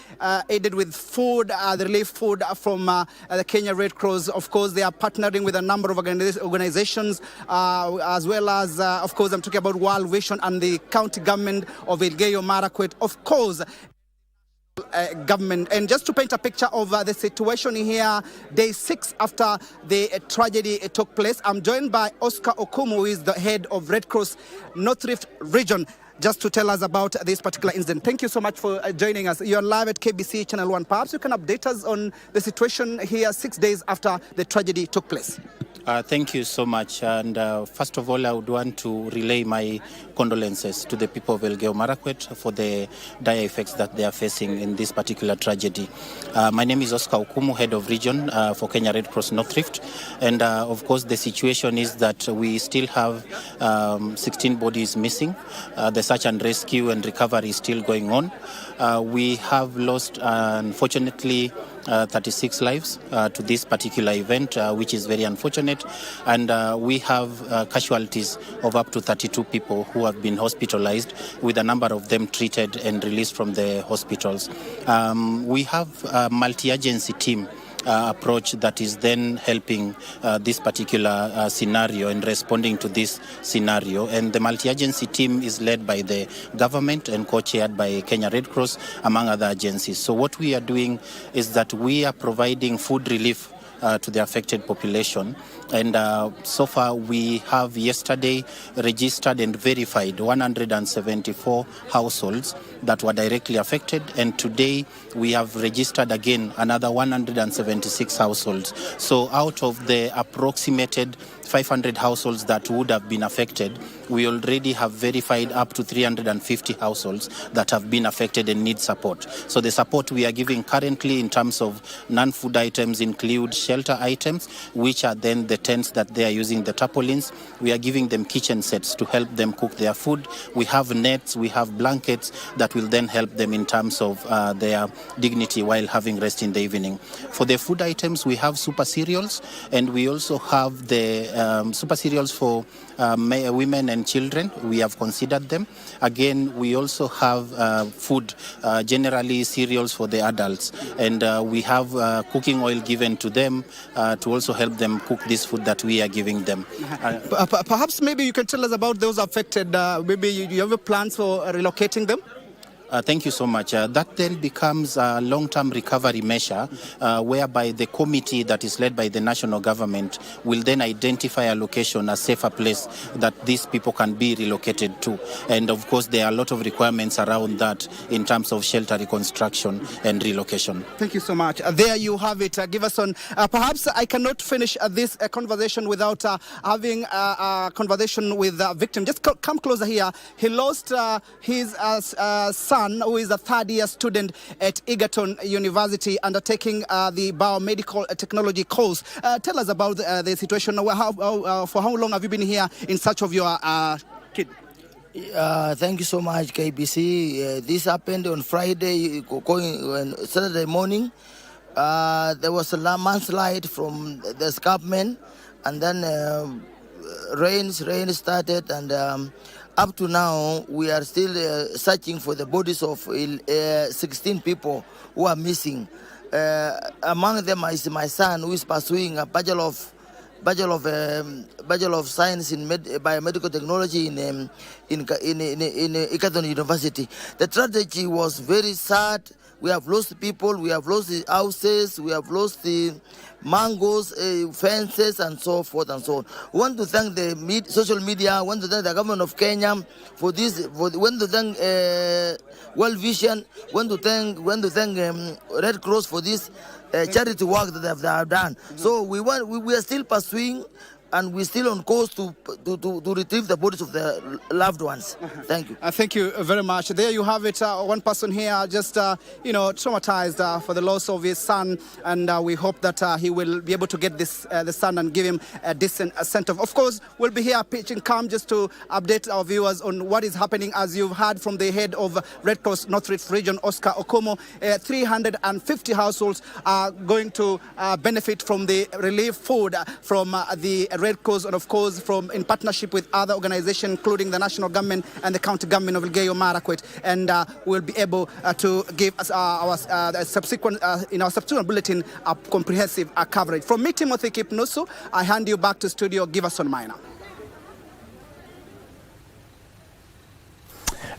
aided with food, the relief food from the Kenya Red Cross. Of course, they are partnering with a number of organizations, as well as, of course, I'm talking about World Vision and the county government of Elgeyo Marakwet, of course, government. And just to paint a picture of the situation here, day 6 after the tragedy took place, I'm joined by Oscar Okumu, who is the head of Red Cross North Rift region, just to tell us about this particular incident. Thank you so much for joining us. You're live at KBC Channel 1. Perhaps you can update us on the situation here 6 days after the tragedy took place. Thank you so much. And first of all, I would want to relay my condolences to the people of Elgeyo Marakwet for the dire effects that they are facing in this particular tragedy. My name is Oscar Okumu, head of region for Kenya Red Cross North Rift. And of course, the situation is that we still have 16 bodies missing. The search and rescue and recovery is still going on. We have lost, unfortunately, 36 lives to this particular event, which is very unfortunate. And we have casualties of up to 32 people who have been hospitalized, with a number of them treated and released from the hospitals. We have a multi-agency team approach that is then helping this particular scenario and responding to this scenario. And the multi-agency team is led by the government and co-chaired by Kenya Red Cross, among other agencies. So what we are doing is that we are providing food relief to the affected population. And so far we have yesterday registered and verified 174 households that were directly affected, and today we have registered again another 176 households. So out of the approximated 500 households that would have been affected, we already have verified up to 350 households that have been affected and need support. So the support we are giving currently in terms of non-food items include shelter items, which are then the tents that they are using, the tarpaulins. We are giving them kitchen sets to help them cook their food. We have nets, we have blankets that will then help them in terms of their dignity while having rest in the evening. For the food items, we have super cereals, and we also have the super cereals for women and children. We have considered them. Again, we also have food, generally cereals for the adults, and we have cooking oil given to them to also help them cook this food that we are giving them. Perhaps maybe you can tell us about those affected. Maybe you have plans for relocating them? Thank you so much. That then becomes a long-term recovery measure whereby the committee that is led by the national government will then identify a location, a safer place that these people can be relocated to. And of course, there are a lot of requirements around that in terms of shelter reconstruction and relocation. Thank you so much. There you have it, Giverson. Perhaps I cannot finish this conversation without having a conversation with the victim. Just come closer here. He lost his son, who is a third-year student at Egerton University, undertaking the biomedical technology course. Tell us about the situation. For how long have you been here in search of your kid? Thank you so much, KBC. This happened on Friday, going Saturday morning. There was a landslide from the escarpment, and then rain started, and up to now, we are still searching for the bodies of 16 people who are missing. Among them is my son, who is pursuing a Bachelor of Bachelor of Science in Biomedical Technology in Egerton University. The tragedy was very sad. We have lost people, we have lost the houses, we have lost the mangoes, fences, and so forth and so on. We want to thank the social media. We want to thank the government of Kenya for this. We want to thank World Vision. We want to thank Red Cross for this charity work that they have done. So we are still pursuing, and we're still on course to retrieve the bodies of the loved ones. Thank you. Thank you very much. There you have it. One person here just, traumatized for the loss of his son, and we hope that he will be able to get the son and give him a decent send-off. Of course, we'll be here pitching calm just to update our viewers on what is happening. As you've heard from the head of Red Cross North Rift Region, Oscar Okomo, 350 households are going to benefit from the relief food from the Red Cross, and of course in partnership with other organizations, including the national government and the county government of Elgeyo Marakwet, and we'll be able to give us our subsequent bulletin comprehensive coverage. From me, Timothy Kipnusu, I hand you back to studio Giverson Maina.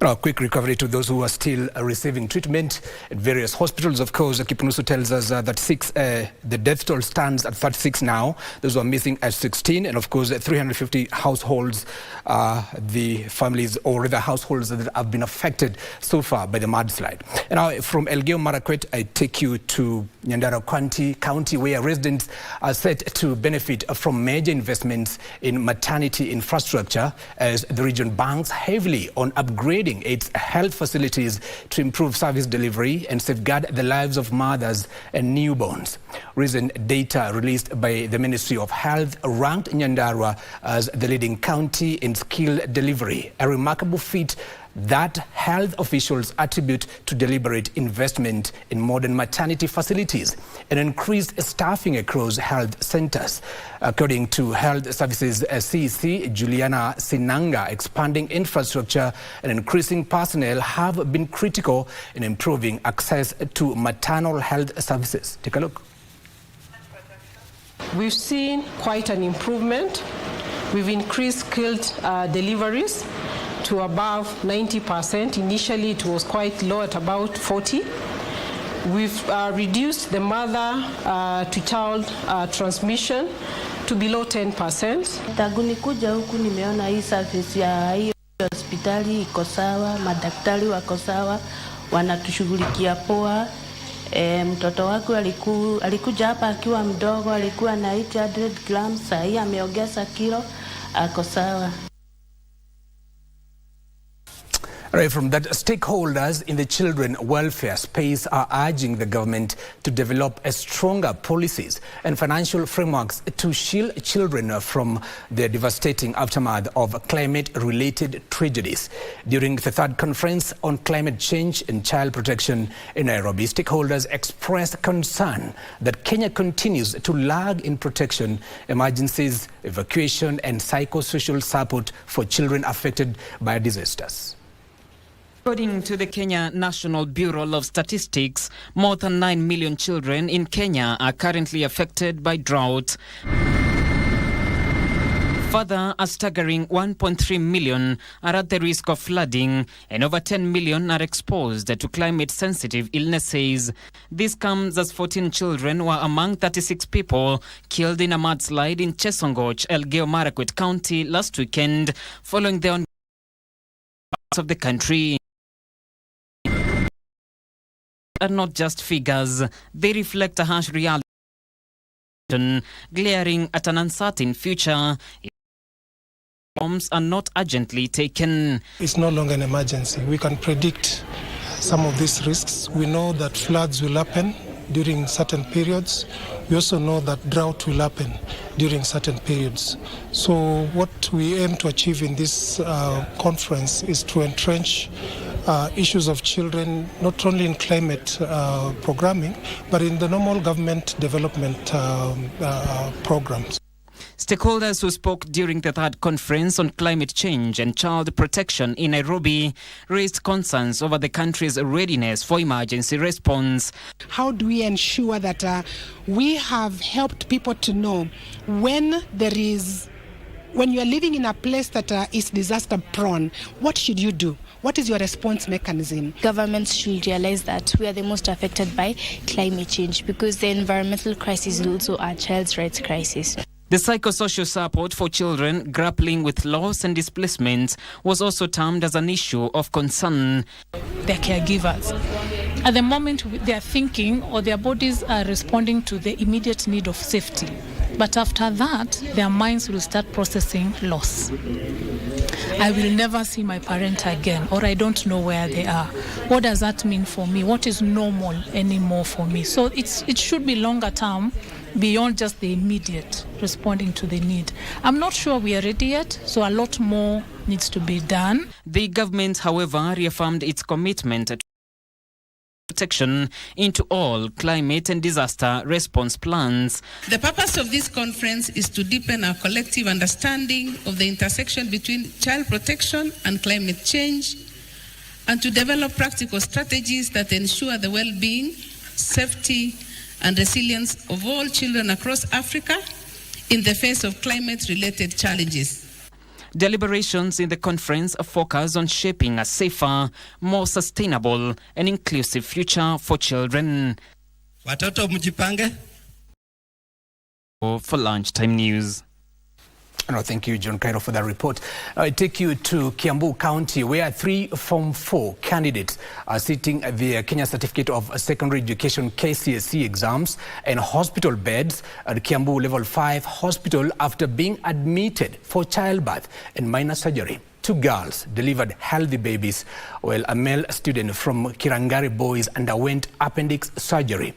A quick recovery to those who are still receiving treatment at various hospitals. Of course, Kipnusu tells us that the death toll stands at 36 now. Those who are missing at 16, and of course 350 households, the families or the households that have been affected so far by the mudslide. And now from Elgeyo Marakwet, I take you to Nyandarua County, where residents are set to benefit from major investments in maternity infrastructure as the region banks heavily on upgrading its health facilities to improve service delivery and safeguard the lives of mothers and newborns. Recent data released by the Ministry of Health ranked Nyandarua as the leading county in skill delivery, a remarkable feat that health officials attribute to deliberate investment in modern maternity facilities and increased staffing across health centers. According to Health Services CEC, Juliana Sinanga, expanding infrastructure and increasing personnel have been critical in improving access to maternal health services. Take a look. We've seen quite an improvement. We've increased skilled deliveries to above 90%. Initially, it was quite low at about 40. We've reduced the mother-to-child transmission to below 10%. Tangu nikuja huku nimeona hii service ya hii hospitali iko sawa, madaktari wako sawa, wanatushughulikia poa. Mtoto wangu alikuja hapa akiwa mdogo, alikuwa na 800 grams, sasa hii ameongeza kilo, ako sawa. Right, from that, stakeholders in the children welfare space are urging the government to develop stronger policies and financial frameworks to shield children from the devastating aftermath of climate-related tragedies. During the third conference on climate change and child protection in Nairobi, stakeholders expressed concern that Kenya continues to lag in protection, emergencies, evacuation, and psychosocial support for children affected by disasters. According to the Kenya National Bureau of Statistics, more than 9 million children in Kenya are currently affected by drought. Further, a staggering 1.3 million are at the risk of flooding, and over 10 million are exposed to climate-sensitive illnesses. This comes as 14 children were among 36 people killed in a mudslide in Chesongoch, Elgeyo Marakwet County last weekend, following the ongoing parts of the country. Are not just figures, they reflect a harsh reality glaring at an uncertain future. Bombs are not urgently taken. It's no longer an emergency. We can predict some of these risks. We know that floods will happen during certain periods. We also know that drought will happen during certain periods. So what we aim to achieve in this conference is to entrench issues of children, not only in climate programming, but in the normal government development programs. Stakeholders who spoke during the third conference on climate change and child protection in Nairobi raised concerns over the country's readiness for emergency response. How do we ensure that we have helped people to know when you are living in a place that is disaster prone, what should you do? What is your response mechanism? Governments should realize that we are the most affected by climate change because the environmental crisis is also a child's rights crisis. The psychosocial support for children grappling with loss and displacement was also termed as an issue of concern. Their caregivers. At the moment, they are thinking or their bodies are responding to the immediate need of safety. But after that, their minds will start processing loss. I will never see my parent again, or I don't know where they are. What does that mean for me? What is normal anymore for me? So it should be longer term, beyond just the immediate responding to the need. I'm not sure we are ready yet, so a lot more needs to be done. The government, however, reaffirmed its commitment to protection into all climate and disaster response plans. The purpose of this conference is to deepen our collective understanding of the intersection between child protection and climate change, and to develop practical strategies that ensure the well-being, safety, and resilience of all children across Africa in the face of climate-related challenges. Deliberations in the conference focus on shaping a safer, more sustainable and inclusive future for children. Watoto mjipange. For Lunchtime News. No, thank you, John Cairo, for that report. I take you to Kiambu County, where 3 Form 4 candidates are sitting their Kenya Certificate of Secondary Education KCSE exams and hospital beds at Kiambu Level 5 Hospital after being admitted for childbirth and minor surgery. 2 girls delivered healthy babies, while a male student from Kirangari Boys underwent appendix surgery.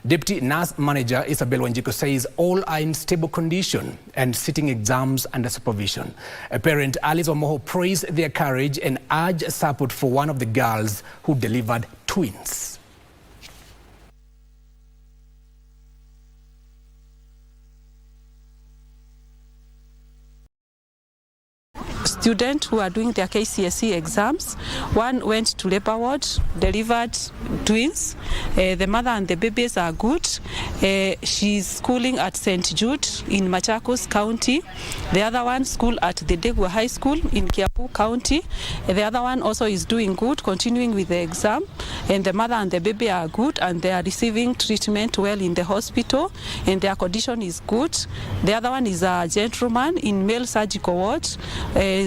Deputy Nurse Manager Isabel Wanjiko says all are in stable condition and sitting exams under supervision. A parent, Alice Omoho, praised their courage and urged support for one of the girls who delivered twins. Students who are doing their KCSE exams. One went to labor ward, delivered twins. The mother and the babies are good. She's schooling at St. Jude in Machakos County. The other one school at the Degwa High School in Kiambu County. The other one also is doing good, continuing with the exam. And the mother and the baby are good, and they are receiving treatment well in the hospital, and their condition is good. The other one is a gentleman in male surgical ward,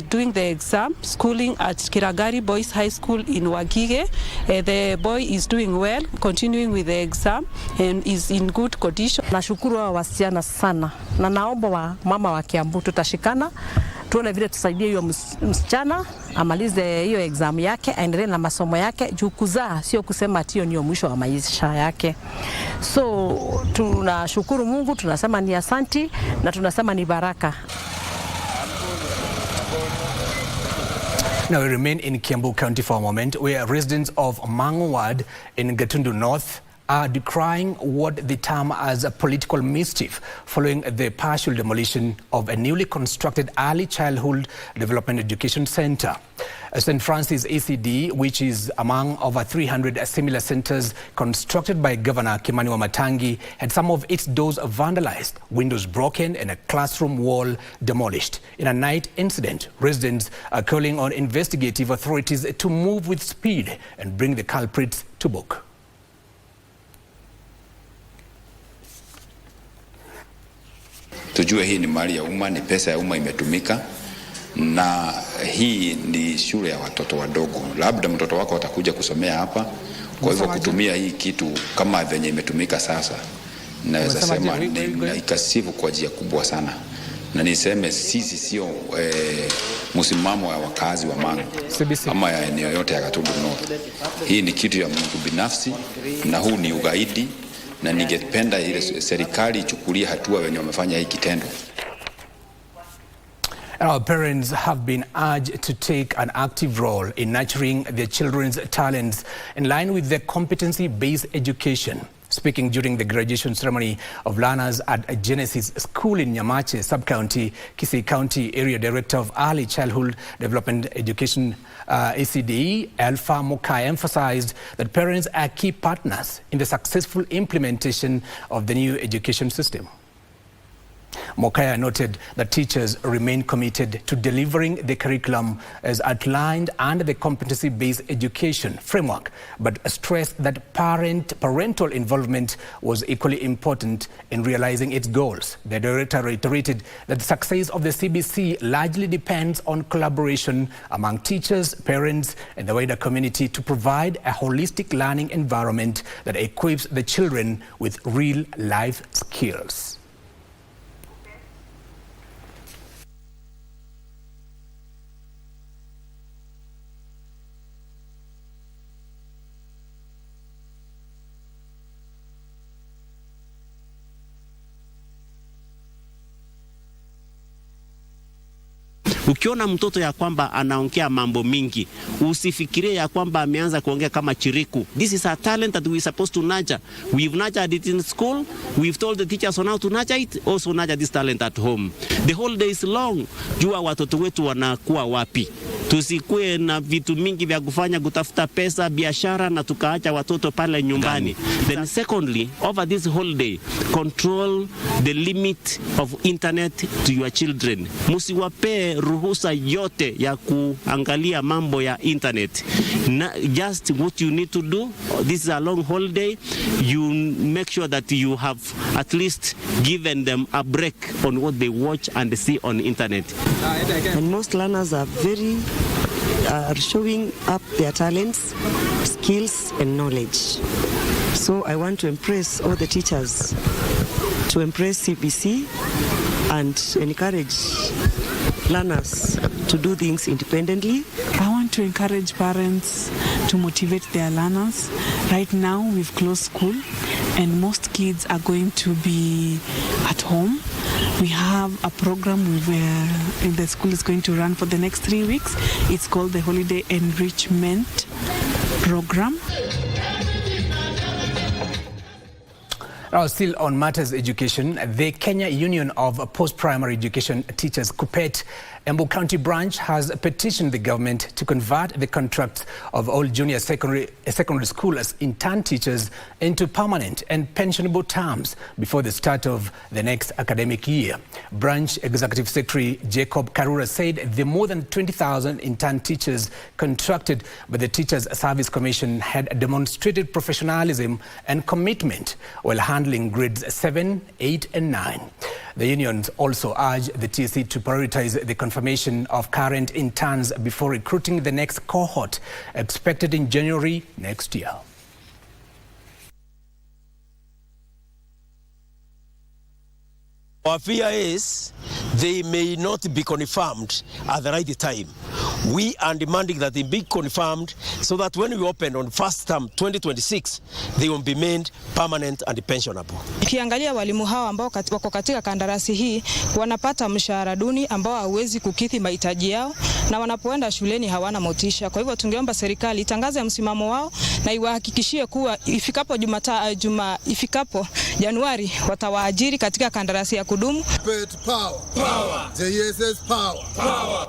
doing the exam, schooling at Kiragari Boys High School in Wagige. The boy is doing well, continuing with the exam, and is in good condition. Nashukuru wa wasichana sana, na naomba wa mama wa Kiambu tutashikana, tuone vile tusaidie hiyo msichana amalize hiyo exam yake, aendelee na masomo yake. Juu kuzaa sio kusema ati hiyo ndio mwisho wa maisha yake. So tunashukuru Mungu, tunasema ni asanti na tunasema ni baraka. Now we remain in Kiambu County for a moment, where residents of Mangu Ward in Gatundu North are decrying what they term as a political mischief following the partial demolition of a newly constructed early childhood development education center. St. Francis ECD, which is among over 300 similar centers constructed by Governor Kimani Wamatangi, had some of its doors vandalized, windows broken, and a classroom wall demolished. In a night incident, residents are calling on investigative authorities to move with speed and bring the culprits to book. Tujue hii ni mali ya umma, ni pesa ya umma imetumika, na hii ni shule ya watoto wadogo. Labda mtoto wako atakuja kusomea hapa, kwa hivyo kutumia hii kitu kama venye imetumika sasa, naweza sema ni ikasifu kwa njia kubwa sana, na niseme sisi sio msimamo wa wakazi wa Mangu ama ya eneo yote ya Gatundu North. Hii ni kitu ya mtu binafsi, na huu ni ugaidi, na ningependa ile serikali ichukulie hatua wenye wamefanya hii kitendo. Our parents have been urged to take an active role in nurturing their children's talents in line with their competency-based education. Speaking during the graduation ceremony of learners at Genesis School in Nyamache, Sub-County, Kisii County Area Director of Early Childhood Development Education, ACDE, Alpha Mokai, emphasized that parents are key partners in the successful implementation of the new education system. Mokaya noted that teachers remain committed to delivering the curriculum as outlined under the competency-based education framework, but stressed that parental involvement was equally important in realizing its goals. The director reiterated that the success of the CBC largely depends on collaboration among teachers, parents, and the wider community to provide a holistic learning environment that equips the children with real-life skills. Ukiona mtoto ya kwamba anaongea mambo mingi, usifikirie ya kwamba ameanza kuongea kama chiriku. This is a talent that we supposed to nurture. We've nurtured it in school. We've told the teachers on how to nurture it. Also nurture this talent at home. The whole day is long. Jua watoto wetu wanakuwa wapi. Tusikue na vitu mingi vya kufanya kutafuta pesa, biashara na tukaacha watoto pale nyumbani. Then secondly, over this whole day, control the limit of internet to your children. Musiwape ruhusa yote ya kuangalia mambo ya internet. Just what you need to do, this is a long holiday, you make sure that you have at least given them a break on what they watch and see on internet. And most learners are showing up their talents, skills and knowledge. So I want to impress all the teachers to embrace CBC and encourage learners to do things independently. I want to encourage parents to motivate their learners. Right now we've closed school and most kids are going to be at home. We have a program where the school is going to run for the next 3 weeks. It's called the Holiday Enrichment Program. Now, still on matters education, the Kenya Union of Post-Primary Education Teachers, KUPPET, Embu County branch has petitioned the government to convert the contracts of all junior secondary school as intern teachers into permanent and pensionable terms before the start of the next academic year. Branch Executive Secretary Jacob Karura said the more than 20,000 intern teachers contracted by the Teachers Service Commission had demonstrated professionalism and commitment while handling grades 7, 8 and 9. The unions also urged the TSC to prioritize the confirmation of current interns before recruiting the next cohort, expected in January next year. Our fear is they may not be confirmed at the right time. We are demanding that they be confirmed so that when we open on first term 2026, they will be made permanent and pensionable. Ukiangalia walimu hawa ambao wako katika kandarasi hii wanapata mshahara duni ambao hauwezi kukidhi mahitaji yao na wanapoenda shuleni hawana motisha. Kwa hivyo tungeomba serikali itangaze msimamo wao na iwahakikishie kuwa ifikapo Januari watawaajiri katika kandarasi ya kudumu. Power. JSS power.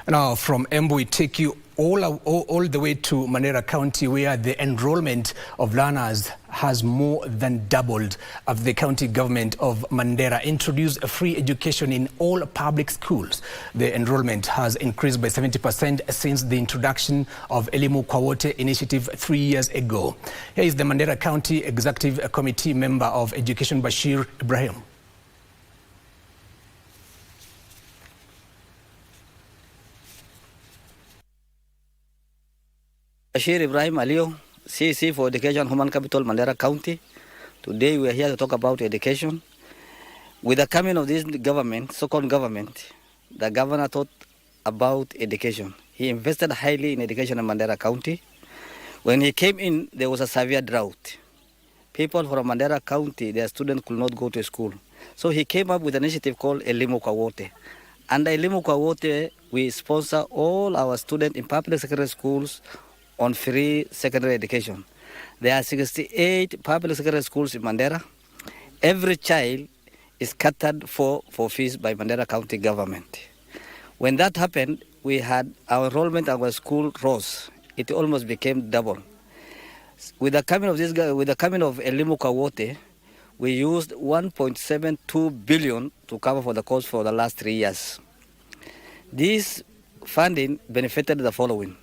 Now from Embu we take you all the way to Mandera County, where the enrollment of learners has more than doubled after the county government of Mandera introduced a free education in all public schools. The enrollment has increased by 70% since the introduction of Elimu kwa Wote initiative 3 years ago. Here is the Mandera County Executive Committee member of Education, Bashir Ibrahim. Bashir Ibrahim Aliyo, CEC for Education, Human Capital, Mandera County. Today we are here to talk about education. With the coming of this government, so-called government, the governor thought about education. He invested highly in education in Mandera County. When he came in, there was a severe drought. People from Mandera County, their students could not go to school. So he came up with an initiative called Elimu kwa Wote. Under Elimu kwa Wote, we sponsor all our students in public secondary schools on free secondary education. There are 68 public secondary schools in Mandera. Every child is catered for fees by Mandera County government. When that happened, we had our enrollment at our school rose. It almost became double. With the coming of Elimu Kawote, we used 1.72 billion to cover for the cost for the last 3 years. This funding benefited the following.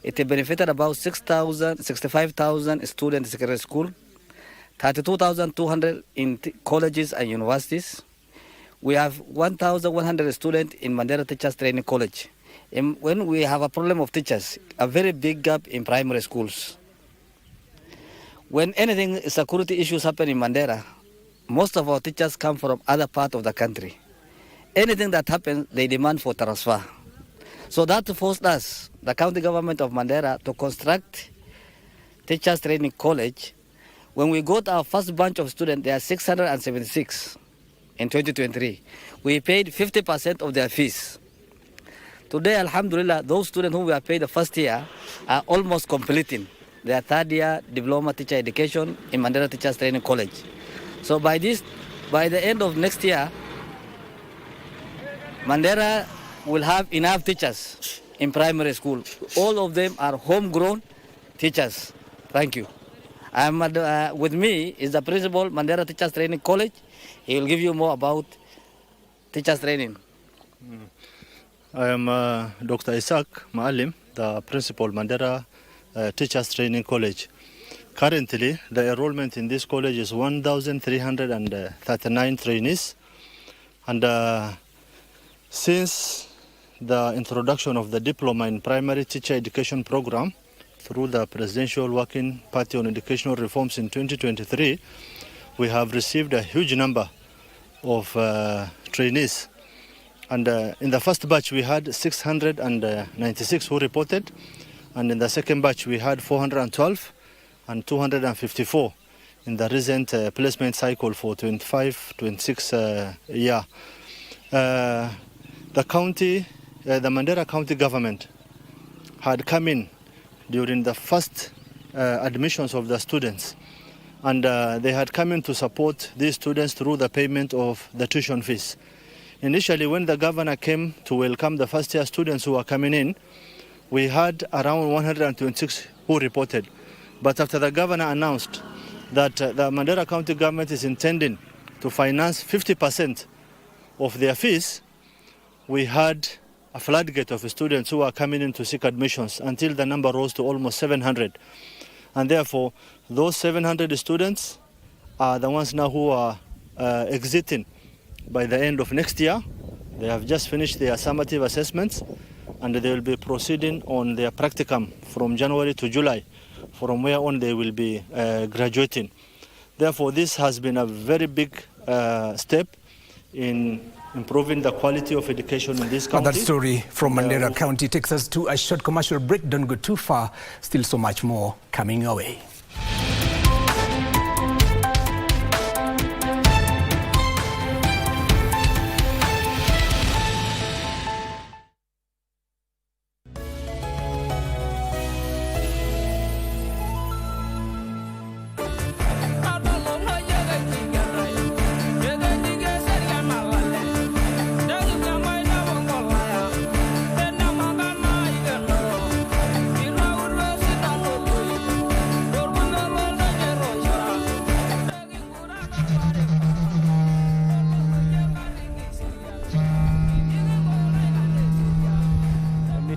It benefited about 65,000 students in secondary school, 32,200 in colleges and universities. We have 1,100 students in Mandera Teachers Training College. And when we have a problem of teachers, a very big gap in primary schools. When anything security issues happen in Mandera, most of our teachers come from other parts of the country. Anything that happens, they demand for transfer. So that forced us, the county government of Mandera, to construct Teachers Training College. When we got our first bunch of students, there are 676 in 2023. We paid 50% of their fees. Today, alhamdulillah, those students who were paid the first year are almost completing their third year diploma teacher education in Mandera Teachers Training College. So by the end of next year, Mandera will have enough teachers in primary school. All of them are homegrown teachers. Thank you. With me is the principal Mandera Teachers Training College. He will give you more about teachers training. I am Dr. Isaac Maalim, the principal Mandera Teachers Training College. Currently, the enrollment in this college is 1,339 trainees. And since the introduction of the Diploma in Primary Teacher Education Program through the Presidential Working Party on Educational Reforms in 2023, we have received a huge number of trainees. And in the first batch, we had 696 who reported. And in the second batch, we had 412 and 254 in the recent placement cycle for 25-26 year. The Mandera County government had come in during the first admissions of the students, and they had come in to support these students through the payment of the tuition fees. Initially, when the governor came to welcome the first year students who were coming in, we had around 126 who reported. But after the governor announced that the Mandera County government is intending to finance 50% of their fees, we had a floodgate of students who are coming in to seek admissions until the number rose to almost 700. And therefore, those 700 students are the ones now who are exiting by the end of next year. They have just finished their summative assessments, and they will be proceeding on their practicum from January to July, from where on they will be graduating. Therefore, this has been a very big step in improving the quality of education in this county. That story from Mandera County takes us to a short commercial break. Don't go too far. Still so much more coming our way.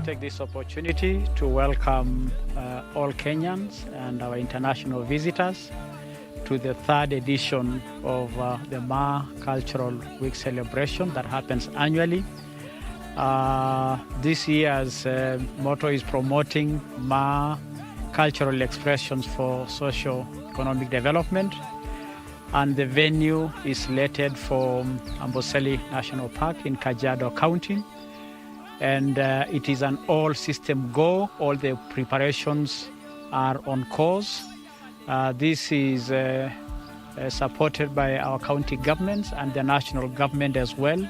Take this opportunity to welcome all Kenyans and our international visitors to the third edition of the Ma Cultural Week celebration that happens annually. This year's motto is promoting Ma cultural expressions for socio-economic development, and the venue is slated for Amboseli National Park in Kajiado County. And it is an all-system go. All the preparations are on course. This is supported by our county governments and the national government as well.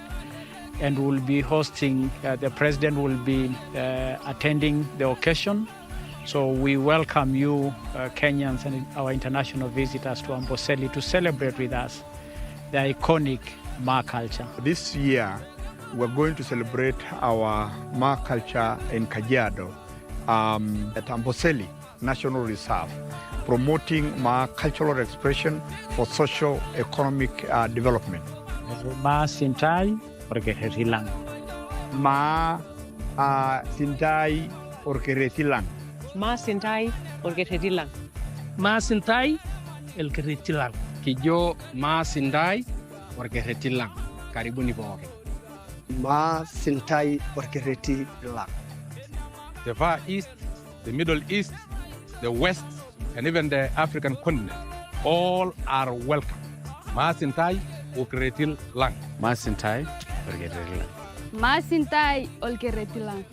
And we'll be hosting, the president will be attending the occasion So we welcome you, Kenyans and our international visitors to Amboseli to celebrate with us the iconic Ma culture. This year, we're going to celebrate our Ma culture in Kajiado at Amboseli National Reserve, promoting Ma cultural expression for socio-economic development. Ma Sintai Orgeretilang. Ma Sintai Orgeretilang. Ma Sintai Orgeretilang. Ma Sintai Orgeretilang. Kijo Ma Sintai Orgeretilang. Karibuni poke. Ma Sintai Orgeretilang. The Far East, the Middle East, the West, and even the African continent, all are welcome. Ma Sintai Orgeretilang. Ma Sintai Orgeretilang. Ma Sintai Orgeretilang.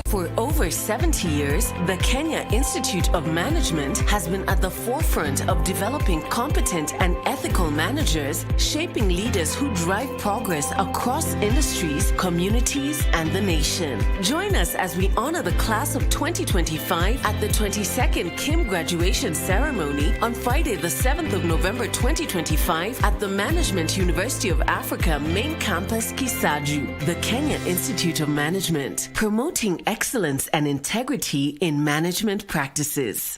For over 70 years, the Kenya Institute of Management has been at the forefront of developing competent and ethical managers, shaping leaders who drive progress across industries, communities, and the nation. Join us as we honor the class of 2025 at the 22nd Kim graduation ceremony on Friday, the 7th of November 2025 at the Management University of Africa main campus, Kisaju. The Kenya Institute of Management, promoting excellence and integrity in management practices.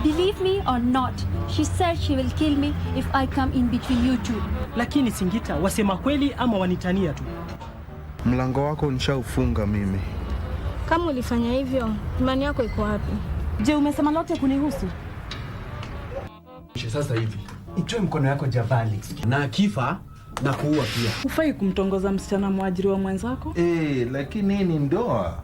Believe me or not, she said she will kill me if I come in between you two. Lakini Singita, wasema kweli ama wanitania tu? Mlango wako nishaufunga mimi. Kama ulifanya hivyo, imani yako iko wapi? Je, umesema lote kunihusu? Sasa hivi, itoe mkono yako jabali. Na akifa na kuua pia. Hufai kumtongoza msichana mwajiri wa mwenzako? Lakini hii ni ndoa.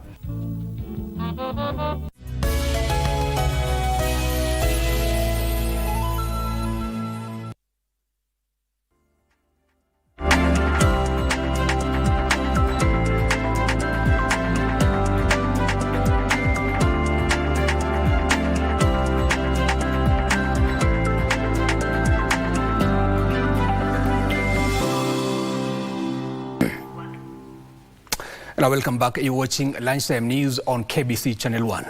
Now, welcome back. You're watching Lunchtime News on KBC Channel 1.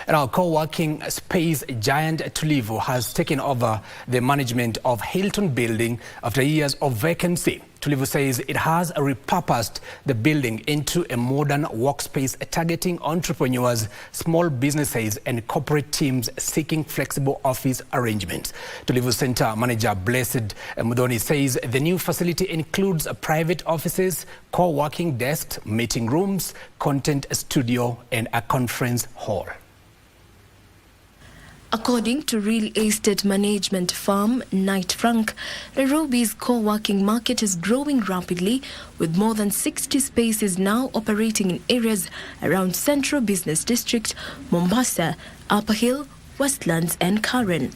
And our co-working space giant Tulivu has taken over the management of Hilton Building after years of vacancy. Tulivu says it has repurposed the building into a modern workspace targeting entrepreneurs, small businesses and corporate teams seeking flexible office arrangements. Tulivu Center Manager Blessed Mudhoni says the new facility includes private offices, co-working desks, meeting rooms, content studio and a conference hall. According to real estate management firm Knight Frank, Nairobi's co-working market is growing rapidly, with more than 60 spaces now operating in areas around Central Business District, Mombasa, Upper Hill, Westlands and Karen.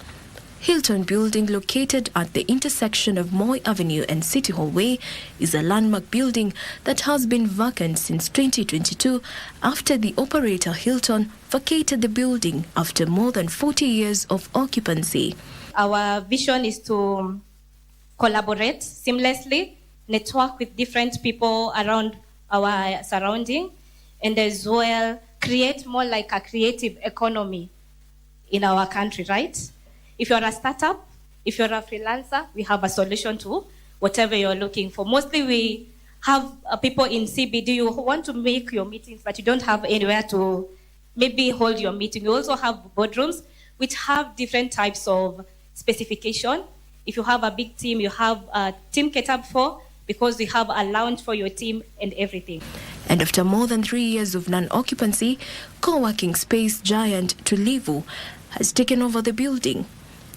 Hilton Building, located at the intersection of Moi Avenue and City Hall Way, is a landmark building that has been vacant since 2022 after the operator Hilton vacated the building after more than 40 years of occupancy. Our vision is to collaborate seamlessly, network with different people around our surrounding, and as well create more like a creative economy in our country, right? If you're a startup, if you're a freelancer, we have a solution to whatever you're looking for. Mostly we have people in CBD, you want to make your meetings, but you don't have anywhere to maybe hold your meeting. We also have boardrooms, which have different types of specification. If you have a big team, you have a team catered for, because we have a lounge for your team and everything. And after more than 3 years of non-occupancy, co-working space giant Tulivu has taken over the building.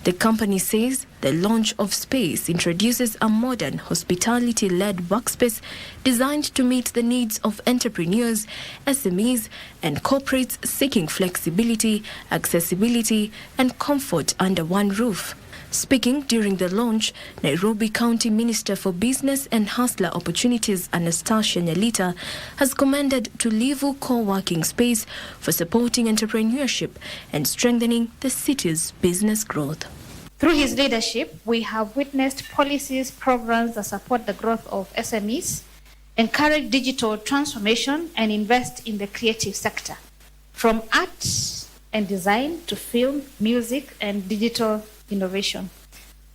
The company says the launch of space introduces a modern hospitality-led workspace designed to meet the needs of entrepreneurs, SMEs, and corporates seeking flexibility, accessibility, and comfort under one roof. Speaking during the launch, Nairobi County Minister for Business and Hustler Opportunities Anastasia Nyalita has commended Tulivu co-working space for supporting entrepreneurship and strengthening the city's business growth. Through his leadership, we have witnessed policies, programs that support the growth of SMEs, encourage digital transformation, and invest in the creative sector, from art and design to film, music, and digital innovation.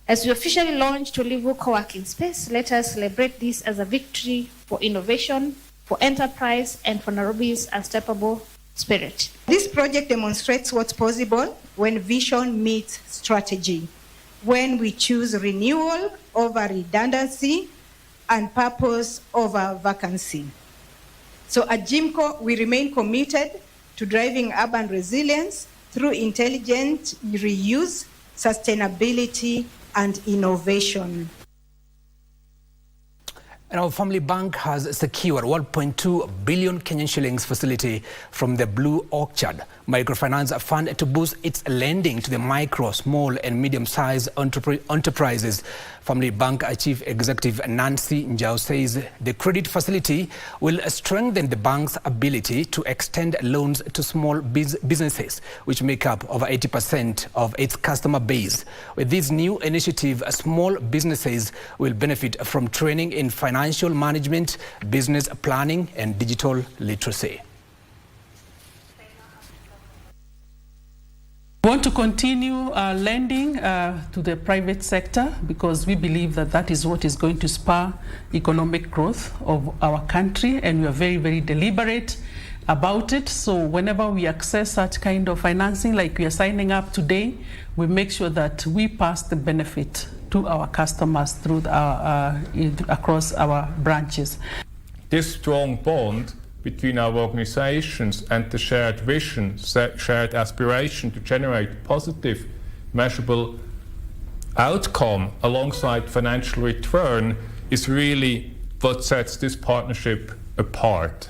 As we officially launch Tulivu Co-working Space, let us celebrate this as a victory for innovation, for enterprise, and for Nairobi's unstoppable spirit. This project demonstrates what's possible when vision meets strategy, when we choose renewal over redundancy and purpose over vacancy. So at GIMCO, we remain committed to driving urban resilience through intelligent reuse, sustainability, and innovation. And our Family Bank has secured 1.2 billion Kenyan shillings facility from the Blue Orchard Microfinance Fund to boost its lending to the micro, small and medium-sized enterprises. Family Bank Chief Executive Nancy Njau says the credit facility will strengthen the bank's ability to extend loans to small businesses, which make up over 80% of its customer base. With this new initiative, small businesses will benefit from training in financial management, business planning, and digital literacy. We want to continue lending to the private sector because we believe that that is what is going to spur economic growth of our country, and we are very, very deliberate about it. So whenever we access such kind of financing like we are signing up today, we make sure that we pass the benefit to our customers through across our branches. This strong bond between our organizations and the shared vision, shared aspiration to generate positive, measurable outcome alongside financial return is really what sets this partnership apart.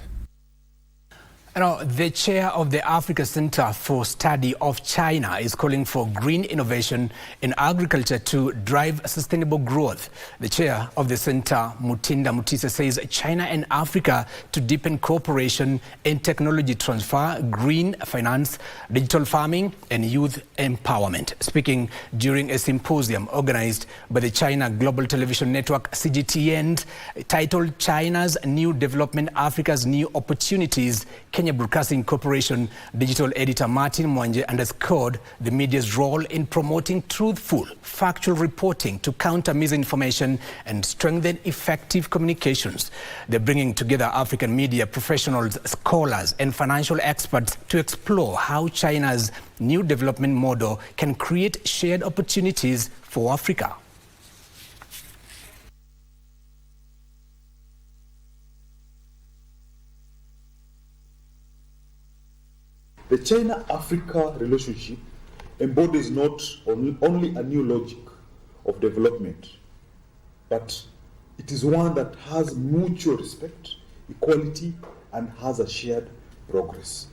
Now, the chair of the Africa Center for Study of China is calling for green innovation in agriculture to drive sustainable growth. The chair of the center, Mutinda Mutise, says China and Africa to deepen cooperation in technology transfer, green finance, digital farming, and youth empowerment. Speaking during a symposium organized by the China Global Television Network, CGTN, titled China's New Development, Africa's New Opportunities, Kenya Broadcasting Corporation digital editor Martin Mwanje underscored the media's role in promoting truthful, factual reporting to counter misinformation and strengthen effective communications. They're bringing together African media professionals, scholars, and financial experts to explore how China's new development model can create shared opportunities for Africa. The China-Africa relationship embodies not only a new logic of development, but it is one that has mutual respect, equality, and has a shared progress.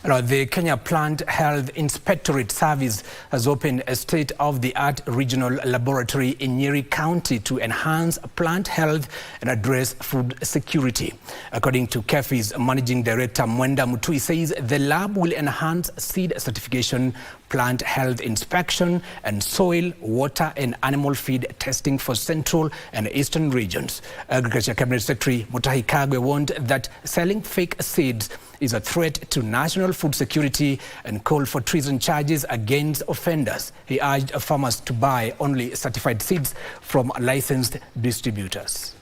The Kenya Plant Health Inspectorate Service has opened a state-of-the-art regional laboratory in Nyeri County to enhance plant health and address food security. According to KEFI's Managing Director Mwenda Mutui, says the lab will enhance seed certification, plant health inspection, and soil, water, and animal feed testing for central and eastern regions. Agriculture Cabinet Secretary Mutahi Kagwe warned that selling fake seeds is a threat to national food security and called for treason charges against offenders. He urged farmers to buy only certified seeds from licensed distributors.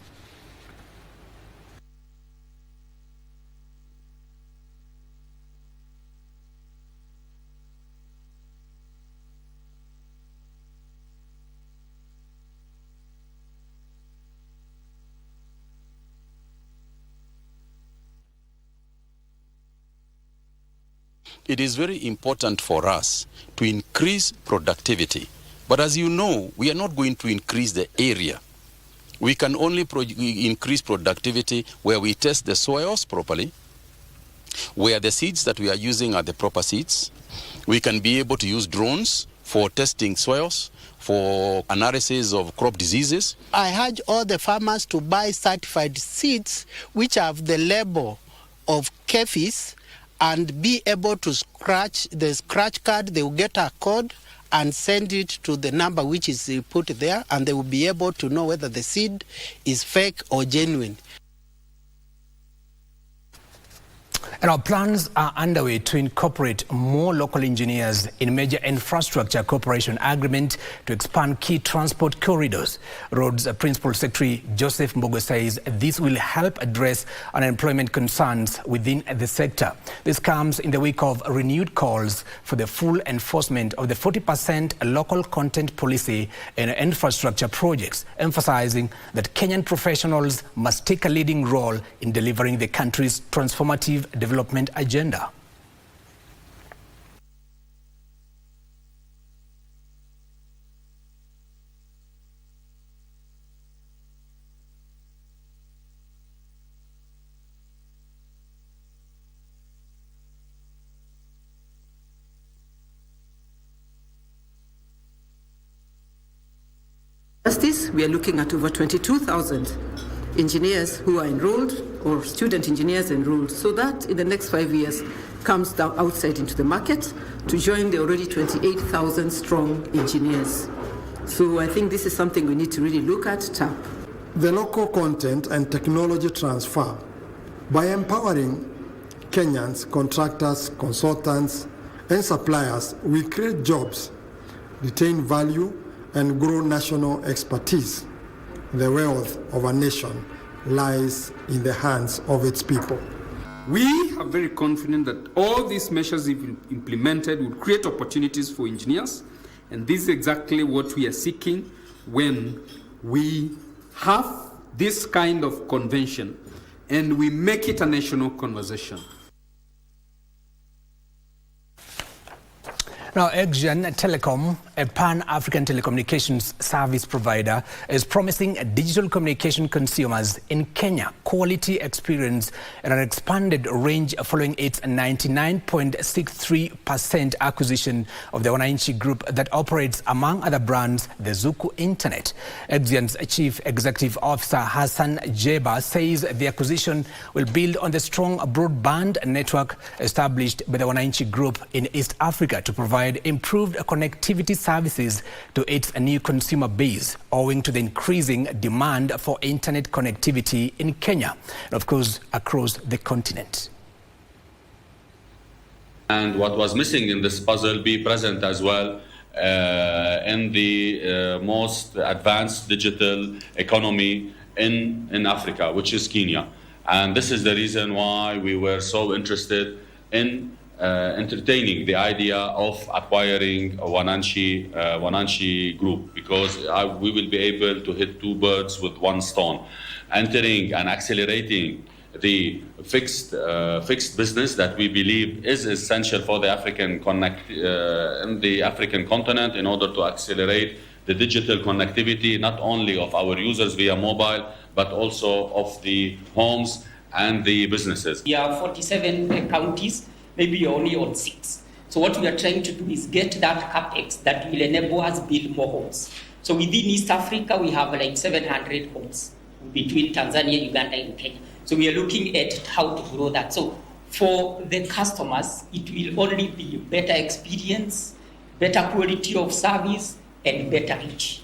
It is very important for us to increase productivity. But as you know, we are not going to increase the area. We can only increase productivity where we test the soils properly, where the seeds that we are using are the proper seeds. We can be able to use drones for testing soils, for analysis of crop diseases. I urge all the farmers to buy certified seeds which have the label of KEFIS and be able to scratch the scratch card. They will get a code and send it to the number which is put there, and they will be able to know whether the seed is fake or genuine. And our plans are underway to incorporate more local engineers in major infrastructure cooperation agreement to expand key transport corridors. Roads Principal Secretary Joseph Mbogo says this will help address unemployment concerns within the sector. This comes in the wake of renewed calls for the full enforcement of the 40% local content policy in infrastructure projects, emphasizing that Kenyan professionals must take a leading role in delivering the country's transformative development agenda. Justice, we are looking at over 22,000 engineers who are enrolled or student engineers enrolled, so that in the next 5 years comes down outside into the market to join the already 28,000 strong engineers. So I think this is something we need to really look at, tap. The local content and technology transfer by empowering Kenyans, contractors, consultants, and suppliers will create jobs, retain value, and grow national expertise. The wealth of a nation lies in the hands of its people. We are very confident that all these measures, if implemented, will create opportunities for engineers, and this is exactly what we are seeking when we have this kind of convention and we make it a national conversation. Now, Axian Telecom, a pan-African telecommunications service provider, is promising digital communication consumers in Kenya quality experience and an expanded range following its 99.63% acquisition of the Wananchi Group that operates, among other brands, the Zuku Internet. Axian's Chief Executive Officer Hassan Jeba says the acquisition will build on the strong broadband network established by the Wananchi Group in East Africa to provide improved connectivity services to its new consumer base, owing to the increasing demand for internet connectivity in Kenya and, of course, across the continent. And what was missing in this puzzle be present as well in the most advanced digital economy in Africa, which is Kenya. And this is the reason why we were so interested in entertaining the idea of acquiring Wananchi Group, because we will be able to hit two birds with one stone, entering and accelerating the fixed business that we believe is essential for the African in the African continent in order to accelerate the digital connectivity, not only of our users via mobile, but also of the homes and the businesses. We have 47 counties. Maybe you're only on 6. So what we are trying to do is get that capex that will enable us build more homes. So within East Africa, we have like 700 homes between Tanzania, Uganda, and Kenya. So we are looking at how to grow that. So for the customers, it will only be better experience, better quality of service, and better reach.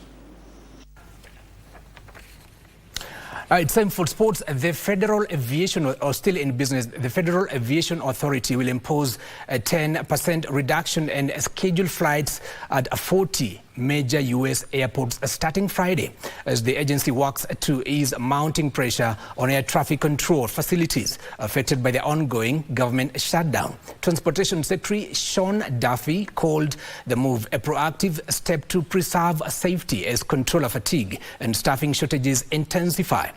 It's time for sports. The Federal Aviation, or still in business, the Federal Aviation Authority will impose a 10% reduction in scheduled flights at 40 major U.S. airports starting Friday, as the agency works to ease mounting pressure on air traffic control facilities affected by the ongoing government shutdown. Transportation Secretary Sean Duffy called the move a proactive step to preserve safety as controller fatigue and staffing shortages intensify.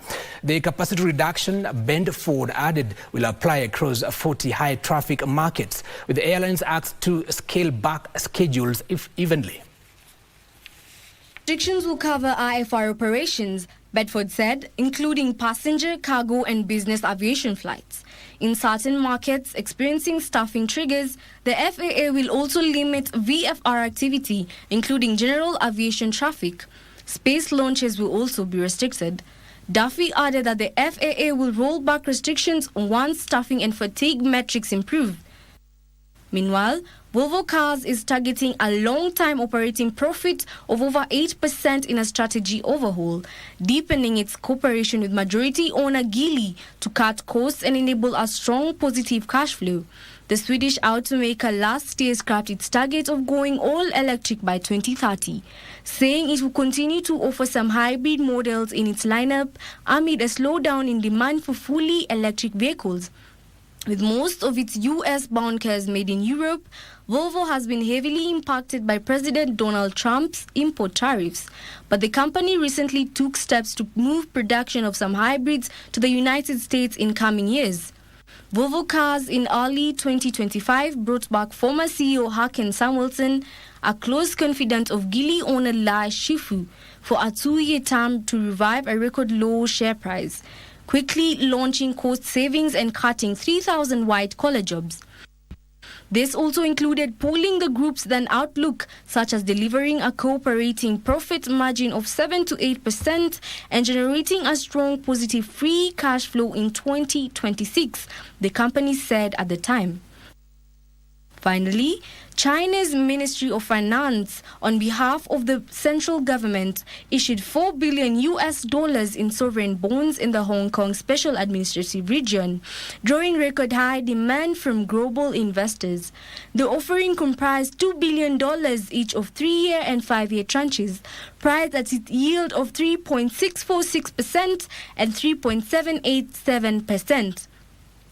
The capacity reduction, Bend Ford added, will apply across 40 high traffic markets, with the airlines asked to scale back schedules evenly. Restrictions will cover IFR operations, Bedford said, including passenger, cargo and business aviation flights. In certain markets experiencing staffing triggers, the FAA will also limit VFR activity, including general aviation traffic. Space launches will also be restricted. Duffy added that the FAA will roll back restrictions once staffing and fatigue metrics improve. Meanwhile, Volvo Cars is targeting a long-time operating profit of over 8% in a strategy overhaul, deepening its cooperation with majority owner Geely to cut costs and enable a strong positive cash flow. The Swedish automaker last year scrapped its target of going all-electric by 2030, saying it will continue to offer some hybrid models in its lineup amid a slowdown in demand for fully electric vehicles. With most of its US-bound cars made in Europe, Volvo has been heavily impacted by President Donald Trump's import tariffs. But the company recently took steps to move production of some hybrids to the United States in coming years. Volvo Cars in early 2025 brought back former CEO Hakan Samuelsson, a close confidant of Geely owner Lars Shifu, for a 2-year term to revive a record low share price, quickly launching cost savings and cutting 3,000 white-collar jobs. This also included pulling the group's then outlook, such as delivering a cooperating profit margin of 7 to 8% and generating a strong positive free cash flow in 2026, the company said at the time. Finally, China's Ministry of Finance, on behalf of the central government, issued $4 billion in sovereign bonds in the Hong Kong Special Administrative Region, drawing record high demand from global investors. The offering comprised $2 billion each of 3-year and 5-year tranches, priced at its yield of 3.646% and 3.787%,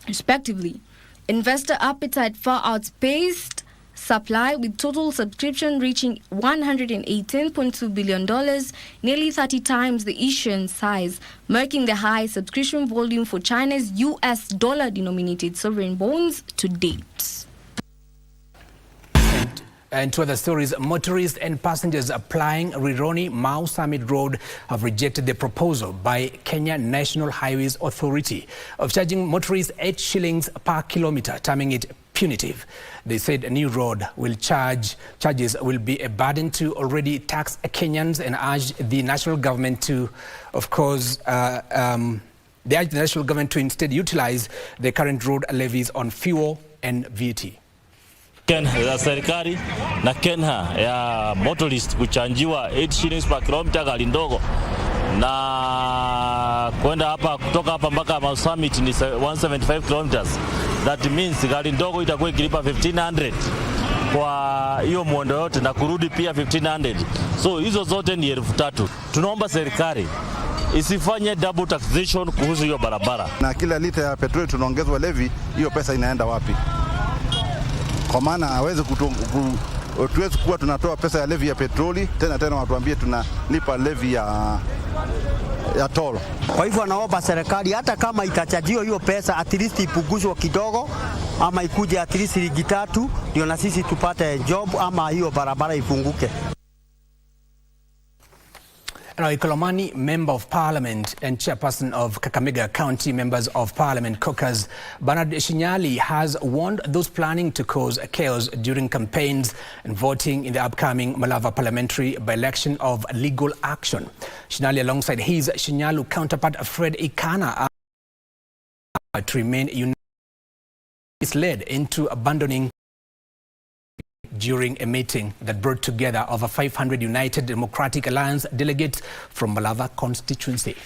respectively. Investor appetite far outpaced supply, with total subscription reaching $118.2 billion, nearly 30 times the issuance size, marking the high subscription volume for China's US dollar-denominated sovereign bonds to date. And to other stories, motorists and passengers applying Rironi-Mau Summit Road have rejected the proposal by Kenya National Highways Authority of charging motorists 8 shillings per kilometre, terming it punitive. They said a new road charges will be a burden to already taxed Kenyans, and urged the national government to, of course, they urged the national government to instead utilize the current road levies on fuel and VAT. Kenha ya serikali na Kenha ya motorist kuchanjiwa 8 shillings per kilometer gari ndogo, na kwenda hapa kutoka hapa mpaka Mau Summit ni 175 kilometers. That means gari ndogo itakuwa ikilipa 1500 kwa hiyo mwendo yote na kurudi pia 1500. So hizo zote ni 3000. Tunaomba serikali isifanye double taxation kuhusu hiyo barabara. Na kila lita ya petroli tunaongezwa levy, hiyo pesa inaenda wapi? Kwa maana hawezi tuwezi kuwa tunatoa pesa ya levy ya petroli tena watuambie tunalipa levy ya toll. Kwa hivyo anaomba serikali hata kama itachajiwa hiyo pesa, at least ipunguzwe kidogo, ama ikuje at least shilingi 3 ndio na sisi tupate job, ama hiyo barabara ifunguke. Now, Ikolomani, Member of Parliament and Chairperson of Kakamega County Members of Parliament Caucus, Bernard Shinyali, has warned those planning to cause chaos during campaigns and voting in the upcoming Malava parliamentary by-election of legal action. Shinyali, alongside his Shinyalu counterpart Fred Ikana, to remain united, is led into abandoning during a meeting that brought together over 500 United Democratic Alliance delegates from Malava constituency.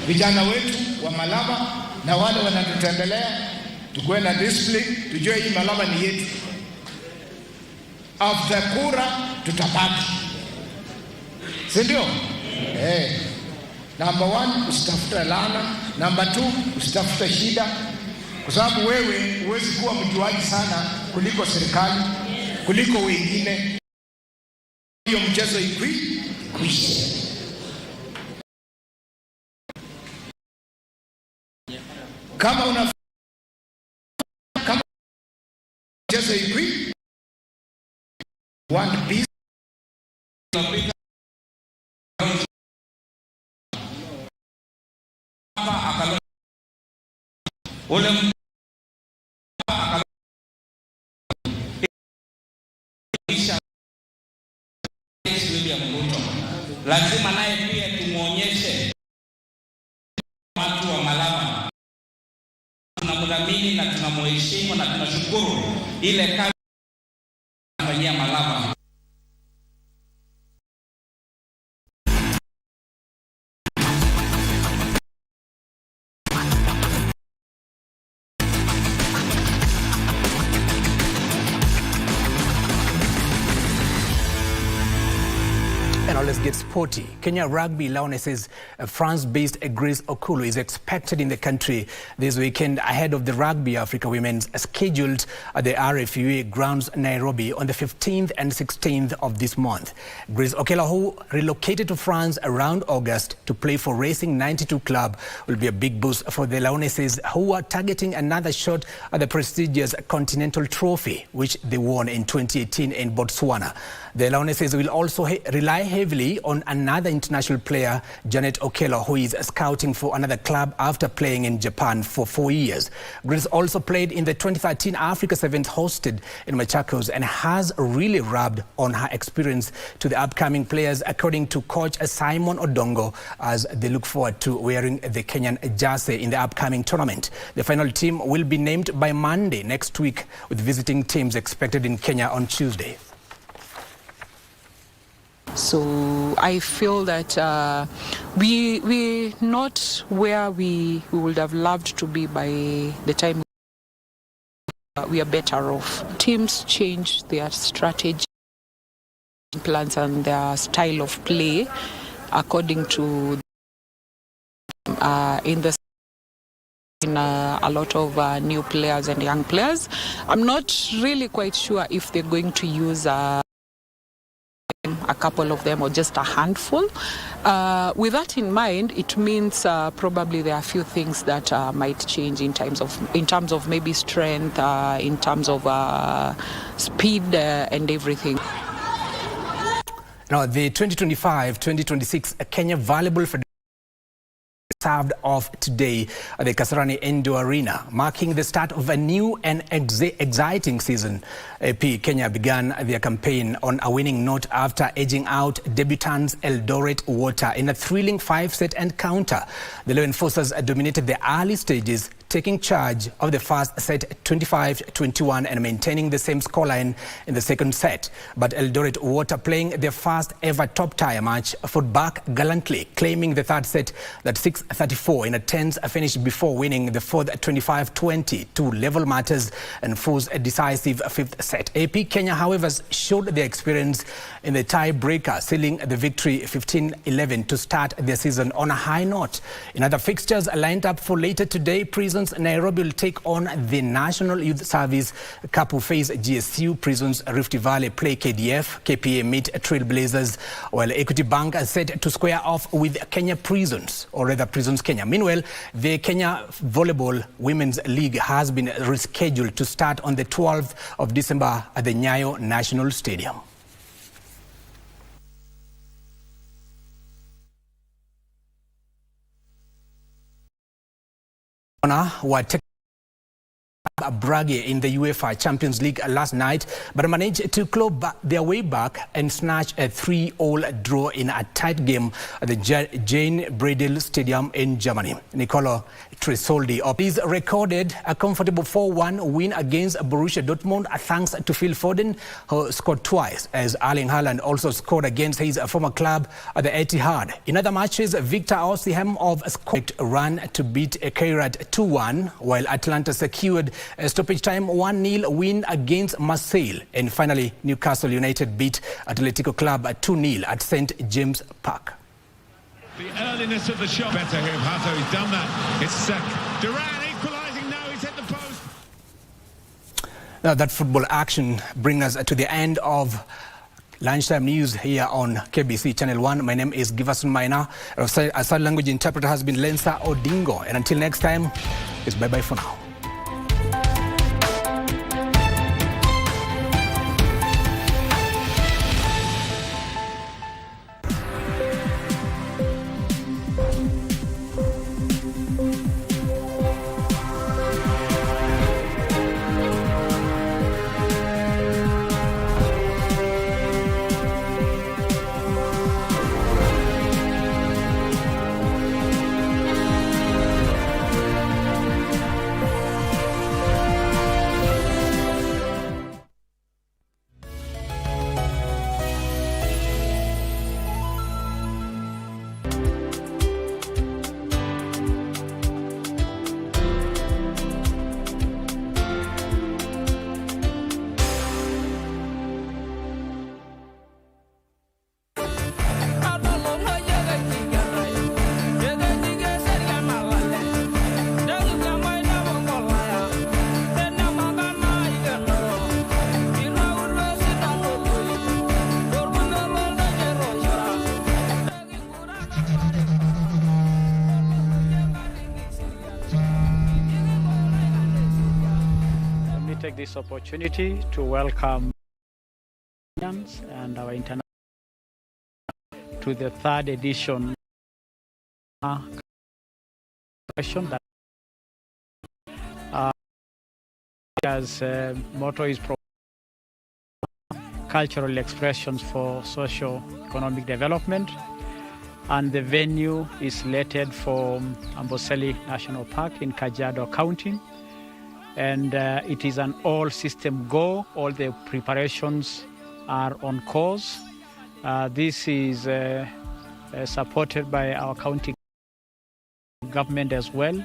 Vijana wetu wa Malava na wale wanatutembelea, tukue na discipline, tujue hii Malava ni yetu. After kura tutapata. Si ndio? Number 1, usitafuta laana. Number 2, usitafuta shida. Kwa sababu wewe huwezi kuwa mjuaji sana kuliko serikali, kuliko wengine. Hiyo mchezo ikwisha. Kama mchezo ikwisha, one piece. Lazima naye pia tumuonyeshe watu wa Malava tunamdhamini. tunamdhamini na tunamheshimu na tunashukuru ile kazi anafanyia Malava. Now let's get sporty. Kenya Rugby Lionesses France-based Grace Okulu is expected in the country this weekend ahead of the Rugby Africa Women's scheduled at the RFUA grounds Nairobi on the 15th and 16th of this month. Grace Okulu, who relocated to France around August to play for Racing 92 Club, will be a big boost for the Lionesses, who are targeting another shot at the prestigious Continental Trophy, which they won in 2018 in Botswana. The Lionesses will also rely heavily on another international player, Janet Okello, who is scouting for another club after playing in Japan for 4 years. Grace also played in the 2013 Africa Sevens hosted in Machakos and has really rubbed on her experience to the upcoming players, according to coach Simon Odongo, as they look forward to wearing the Kenyan jersey in the upcoming tournament. The final team will be named by Monday next week, with visiting teams expected in Kenya on Tuesday. So I feel that we're not where we would have loved to be by the time we are better off. Teams change their strategy, plans and their style of play according to in a lot of new players and young players. I'm not really quite sure if they're going to use a couple of them or just a handful. With that in mind, it means probably there are a few things that might change in terms of maybe strength, in terms of speed and everything. Now, the 2025-2026 Kenya Volleyball Federation served off today at the Kasarani Indoor Arena, marking the start of a new and exciting season. AP Kenya began their campaign on a winning note after edging out debutants Eldoret Water in a thrilling 5-set encounter. The law enforcers dominated the early stages, taking charge of the first set 25-21 and maintaining the same scoreline in the second set. But Eldoret Water, playing their first ever top-tier match, fought back gallantly, claiming the third set at 6-34 in a tense finish before winning the fourth 25-20 to level matters and force a decisive fifth set. AP Kenya, however, showed their experience in the tie-breaker, sealing the victory 15-11 to start their season on a high note. In other fixtures lined up for later today, Prisons Nairobi will take on the National Youth Service. Kapu face GSU. Prisons Rift Valley play KDF. KPA meet Trailblazers, while Equity Bank is set to square off with Kenya Prisons, or rather Prisons Kenya. Meanwhile, the Kenya Volleyball Women's League has been rescheduled to start on the 12th of December at the Nyayo National Stadium. Were Brage in the UEFA Champions League last night, but managed to claw their way back and snatch a 3-3 draw in a tight game at the Jane Bredel Stadium in Germany. Nicolo Tresoldi recorded a comfortable 4-1 win against Borussia Dortmund thanks to Phil Foden, who scored twice, as Erling Haaland also scored against his former club at the Etihad. In other matches, Victor Osimhen of Scotland ran to beat Kairat 2-1, while Atlanta secured a stoppage time 1-0 win against Marseille. And finally, Newcastle United beat Atletico Club 2-0 at St James Park. The earliness of the shot. Better here, Hato, he's done that. It's Duran equalising now, he's hit the post. Now that football action brings us to the end of Lunchtime News here on KBC Channel 1. My name is Giverson Maina. Our sign language interpreter has been Lensa Odingo. And until next time, it's bye-bye for now. take this opportunity to welcome and our international to the third edition that as motto is cultural expressions for socio-economic development, and the venue is slated for Amboseli National Park in Kajiado County, and it is an all-system go. All the preparations are on course. This is supported by our county government as well,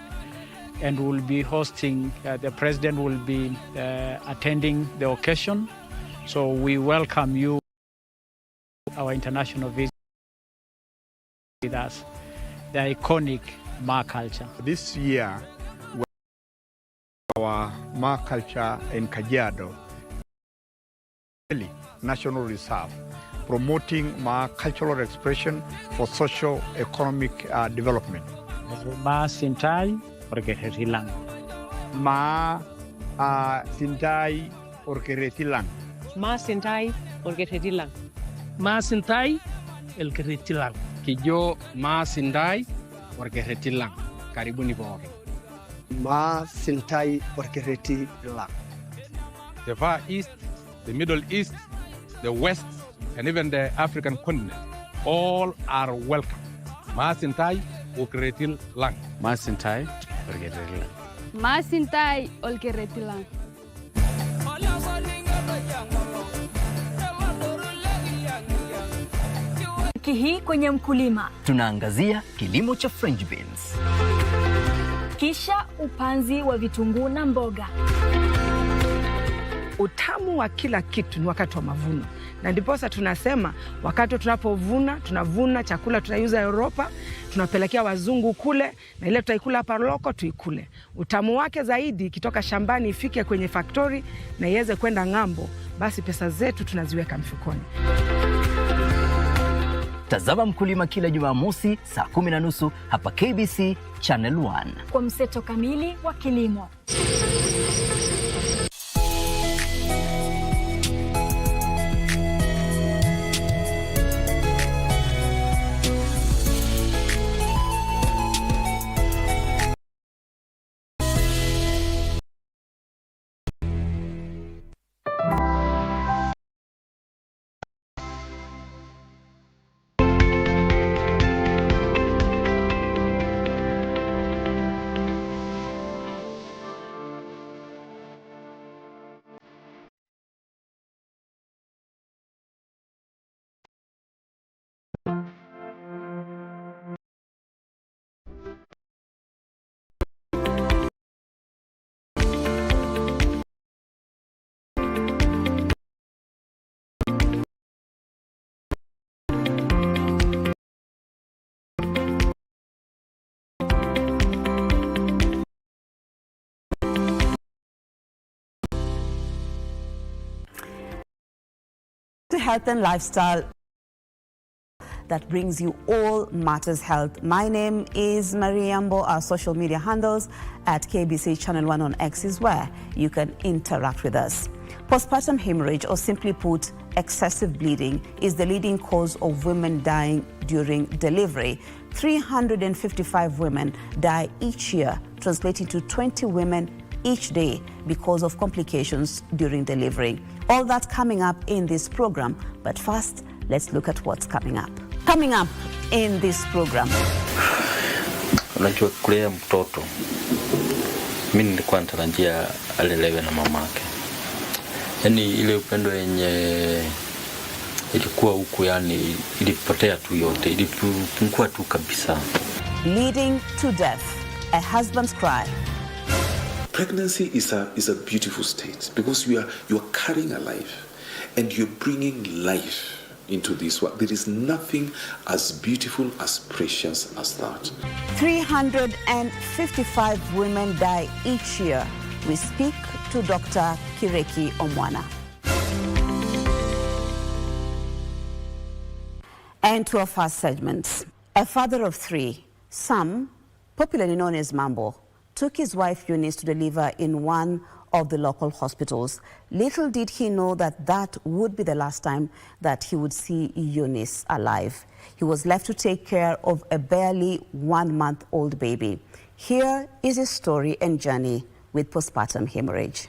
and will be hosting, the president will be attending the occasion. So we welcome you, our international visitors, with us, the iconic Ma culture. This year, our Ma culture in Kajiado, National Reserve, promoting Ma cultural expression for socio-economic development. Ma Sintai Orgeretilang. Ma Sintai Orgeretilang. Ma Sintai Orgeretilang. Ma Sintai Orgeretilang. Kijo Ma Sintai Orgeretilang. Karibuni wote. Ma Sintai Orgeretilang. The Far East, the Middle East, the West, and even the African continent, all are welcome. Ma Sintai Orgeretilang. Ma Sintai Orgeretilang. Ma Sintai Orgeretilang. Wiki hii kwenye Mkulima tunaangazia kilimo cha French beans, kisha upanzi wa vitunguu na mboga. Utamu wa kila kitu ni wakati wa mavuno, na ndiposa tunasema wakati tunapovuna, tunavuna chakula tunaiuza Europa, tunapelekea wazungu kule, na ile tutaikula hapa loko tuikule. Utamu wake zaidi ikitoka shambani ifike kwenye factory na iweze kwenda ng'ambo, basi pesa zetu tunaziweka mfukoni. Tazama Mkulima kila Jumamosi saa 10:30 hapa KBC Channel 1 kwa mseto kamili wa kilimo. Health and lifestyle that brings you all matters health. My name is Mariambo. Our social media handles at KBC Channel 1 on X is where you can interact with us. Postpartum hemorrhage, or simply put, excessive bleeding, is the leading cause of women dying during delivery. 355 women die each year, translating to 20 women each day because of complications during delivery. All that coming up in this program, but first, let's look at what's coming up. Coming up in this program. Unajua kulea mtoto, mimi nilikuwa natarajia alelewe na mamake. Yaani ile upendo yenye ilikuwa huku, yani ilipotea tu yote, ilipungua tu kabisa. Leading to death, a husband's cry. Pregnancy is a beautiful state because you are carrying a life and you're bringing life into this world. There is nothing as beautiful, as precious as that. 355 women die each year. We speak to Dr. Kireki Omwana. And to our first segment, a father of 3, Sam, popularly known as Mambo, took his wife Eunice to deliver in one of the local hospitals. Little did he know that that would be the last time that he would see Eunice alive. He was left to take care of a barely 1-month-old baby. Here is his story and journey with postpartum hemorrhage.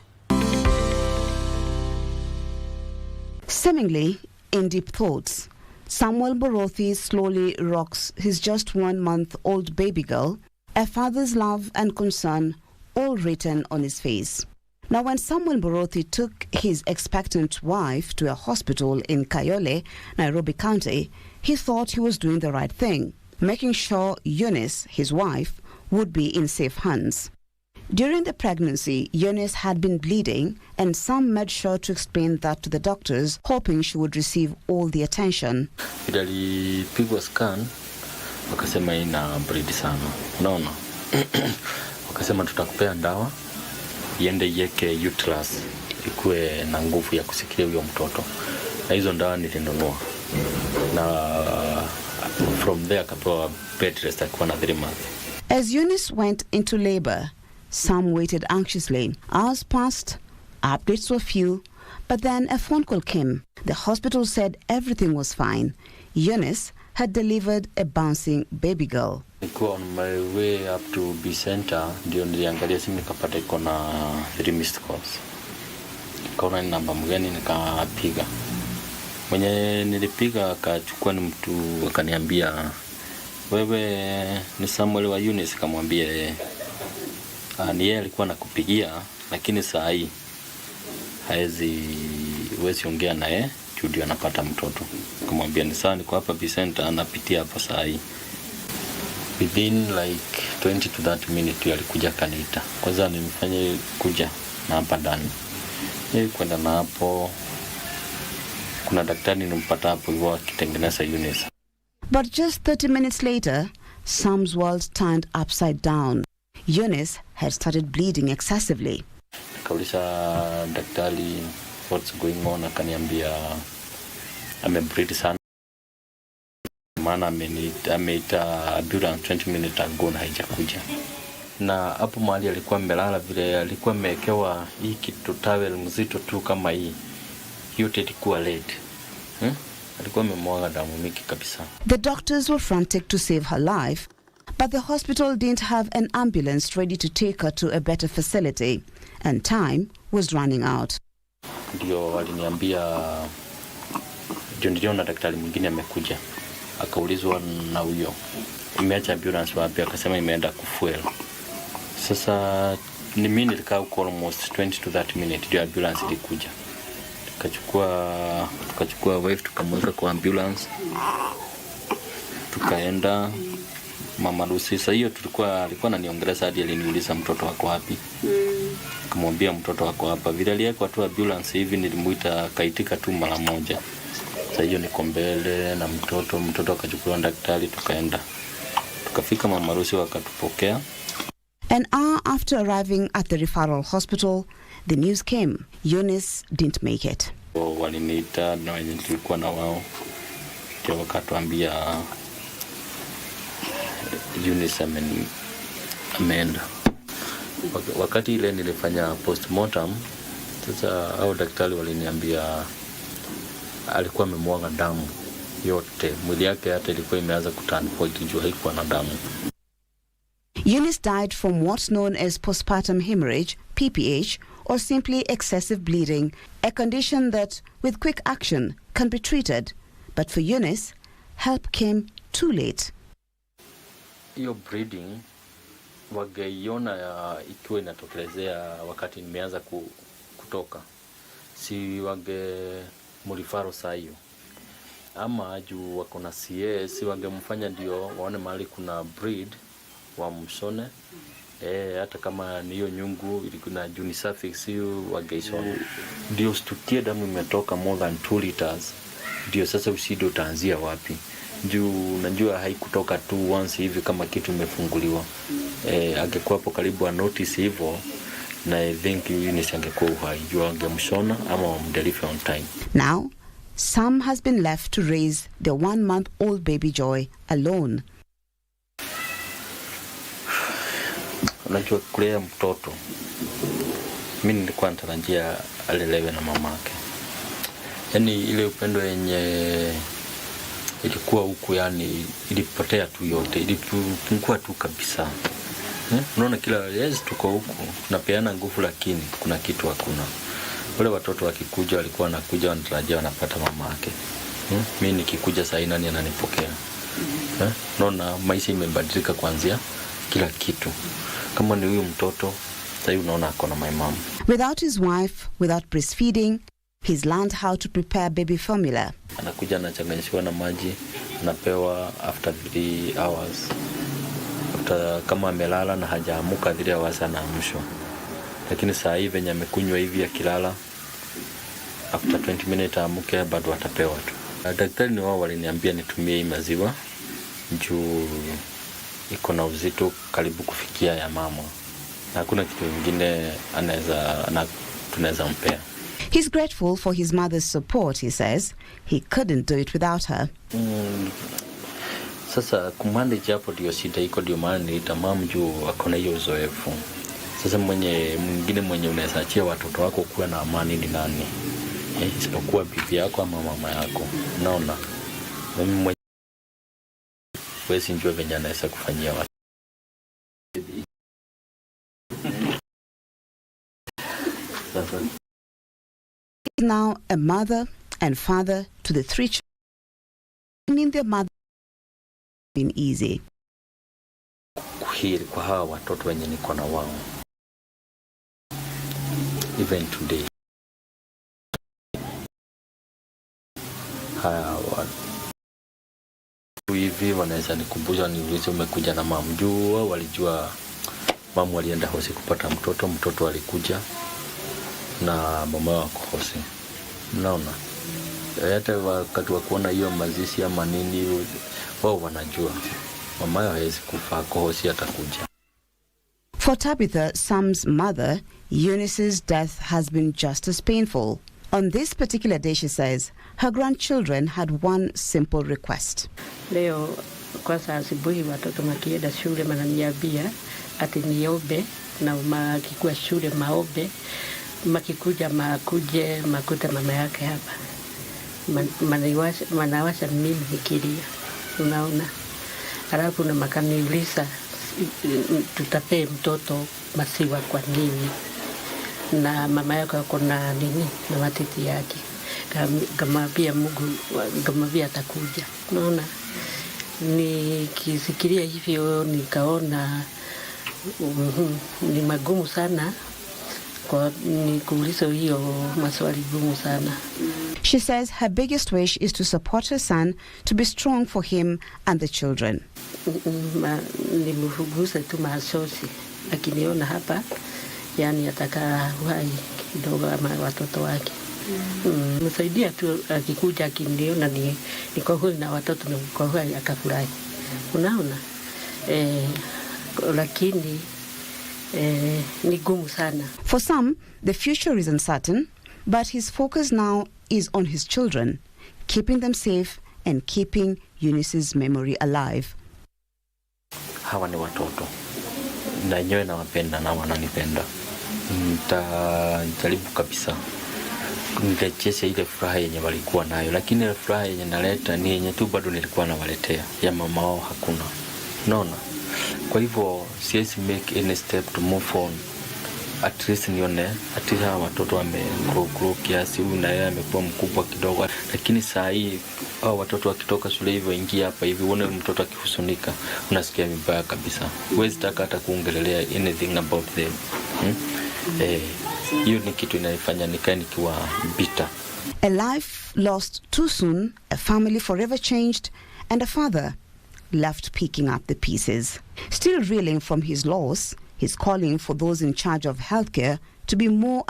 Seemingly in deep thoughts, Samuel Borothi slowly rocks his just 1-month-old baby girl, a father's love and concern all written on his face. Now, when Samuel Borothi took his expectant wife to a hospital in Kayole, Nairobi County, he thought he was doing the right thing, making sure Eunice, his wife, would be in safe hands. During the pregnancy, Eunice had been bleeding, and Sam made sure to explain that to the doctors, hoping she would receive all the attention. Alipigwa scan, wakasema ina bleed sana. Unaona? Wakasema tutakupea dawa, iende yeke uterus, ikuwe na nguvu ya kusikia huyo mtoto. Na hizo dawa nilinunua. Na from there akapewa bed rest akiwa na 3 months. As Eunice went into labor, Sam waited anxiously. Hours passed, updates were few, but then a phone call came. The hospital said everything was fine. Eunice had delivered a bouncing baby girl. On my way up to B Center, ndio niliangalia simu nikapata iko na 3 missed calls. Nikaona ni namba mgeni nikapiga. Mwenye nilipiga akachukua ni mtu akaniambia, wewe ni Samuel wa Eunice? Kamwambia ni yeye alikuwa anakupigia, lakini saa hii huwezi ongea naye ndio anapata mtoto. Kamwambia ni sawa, niko hapa B Center, anapitia hapa saa hii. Within like 20 to 30 minutes alikuja kanita. Kwanza nimfanye kuja na hapa ndani. Yeye kwenda na hapo, kuna daktari nimpata hapo hivyo akitengeneza Eunice. But just 30 minutes later, Sam's world turned upside down. Eunice had started bleeding excessively. Kauliza daktari what's going on, akaniambia amebleed sana. Maana ameita ambulance 20 minutes ago na haijakuja. Na hapo mahali alikuwa amelala vile alikuwa amewekewa hii kitu towel mzito tu kama hii. Yote ilikuwa red. Alikuwa amemwaga damu mingi kabisa. The doctors were frantic to save her life, but the hospital didn't have an ambulance ready to take her to a better facility, and time was running out. Ndio waliniambia ndio na daktari mwingine amekuja. Akaulizwa na huyo, imeacha ambulance wapi? Akasema imeenda kufuel. Sasa ni mimi nilikaa huko almost 20 to 30 minutes ndio ambulance ilikuja. Tukachukua wife tukamweka kwa ambulance. Tukaenda Mama Lucy. Sasa hiyo alikuwa ananiongeleza hadi aliniuliza mtoto wako wapi? Kumwambia mtoto wako hapa. Vile aliyekuwa tu ambulance hivi nilimuita kaitika tu mara moja. Sasa hiyo niko mbele na mtoto akachukua daktari tukaenda. Tukafika Mama Lucy wakatupokea. An hour after arriving at the referral hospital, the news came. Eunice didn't make it. Waliniita na wenye tulikuwa na wao. Ndio wakatuambia Eunice ameenda. Wakati ile nilifanya postmortem, sasa hao daktari waliniambia alikuwa amemwaga damu yote. Mwili yake hata ilikuwa imeanza kuturn white, juu haikuwa na damu. Eunice died from what's known as postpartum hemorrhage, PPH, or simply excessive bleeding, a condition that, with quick action, can be treated. But for Eunice, help came too late. Hiyo bleeding wageiona ikiwa inatokelezea wakati nimeanza kutoka. Si mulifaro saa hiyo. Ama juu wako na CS, wangemfanya ndio waone mahali kuna bleed wa mshone. Hata kama ni hiyo nyungu ilikuwa juu ni suffix hiyo wageishona. Ndio stukie damu imetoka more than 2 liters. Ndio sasa usidi utaanzia wapi? Juu najua haikutoka tu once hivi kama kitu imefunguliwa. Angekuwa hapo karibu a notice hivyo, na I think Eunice angekuwa uhai. Juu angemshona ama wamdeliver on time. Now, Sam has been left to raise the 1-month-old baby Joy alone. Unajua kulea mtoto Mimi nilikuwa natarajia alelewe na mamake. Yaani ile upendo yenye ilikuwa huku, yani ilipotea tu yote, ilipungua tu kabisa. Unaona kila yes tuko huku tunapeana nguvu, lakini kuna kitu hakuna. Wale watoto wakikuja walikuwa wanakuja wanatarajia wanapata mamake. Mimi nikikuja saa nani ananipokea? Unaona maisha imebadilika kuanzia kila kitu. Kama ni huyu mtoto sasa unaona akona my mom. Without his wife, without breastfeeding, he's learned how to prepare baby formula. Anakuja anachanganyishwa na maji, anapewa after 3 hours. After kama amelala na hajaamuka 3 hours anaamshwa. Lakini saa hivi venye amekunywa hivi akilala, after 20 minutes aamuke bado atapewa tu. Daktari ni wao waliniambia nitumie hii maziwa juu iko na uzito karibu kufikia ya mama. Na hakuna kitu kingine tunaweza mpea. He's grateful for his mother's support, he says. He couldn't do it without her. Sasa kumanage hapo ndio shida iko, ndio maana niliita mama juu akona hiyo uzoefu. Sasa mwingine mwenye unaweza achia watoto wako kuwa na amani ni nani? Isipokuwa bibi yako ama mama yako. Unaona? Mimi wewe njoo venye anaweza kufanyia watu. Now a mother and father to the 3 children. In their mother been easy. Kuhiri kwa hawa watoto wenye niko na wao. Even today. Hivi wanaweza nikumbusha niulize umekuja na mama juu, walijua mama walienda hosi kupata mtoto alikuja na mama wako hosi. Mnaona? Hata wakati wa kuona hiyo mazishi ama nini wao wanajua mama hawezi kufa hosi atakuja. For Tabitha, Sam's mother, Eunice's death has been just as painful. On this particular day, she says, her grandchildren had one simple request. Leo kwanza asubuhi watoto makienda shule wananiambia ati niombe na makikuwa shule maombe, makikuja makuje makuta mama yake hapa. Manawasha mimi nikilia. Unaona? Halafu na makaniuliza tutapee mtoto maziwa kwa nini? Na mama yako ako na nini na matiti yake. Kamwambia Mungu kamwambia atakuja. Unaona? Nikisikiria hivyo nikaona ni magumu sana kwa nikuuliza hiyo maswali gumu sana. She says her biggest wish is to support her son, to be strong for him and the children. Nimfugusa tu masosi akiniona hapa, yani ataka uhai kidogo ama watoto wake. Msaidia tu akikuja akiniona niko huru na watoto na niko huru akafurahi. Unaona? Lakini ni gumu sana. For some, the future is uncertain, but his focus now is on his children, keeping them safe and keeping Eunice's memory alive. Hawa ni watoto. Na nyoe na wapenda na wananipenda. Nitajaribu kabisa. Nitachesha ile furaha yenye walikuwa nayo, lakini ile furaha yenye naleta ni yenye tu bado nilikuwa nawaletea. Ya mama wao hakuna. Unaona? Kwa hivyo siwezi make any step to move on. At least nione ati hawa watoto wamegrow kiasi, huyu na yeye amekuwa mkubwa kidogo, lakini saa hii hao watoto wakitoka shule hivyo ingia hapa hivi uone mtoto akihusunika unasikia vibaya kabisa. Huwezi taka hata kuongelelea anything about them. Hiyo ni kitu inanifanya nikae nikiwa bitter. A life lost too soon, a family forever changed, and a father left picking up the pieces. Still reeling from his loss, he's calling for those in charge of healthcare to be more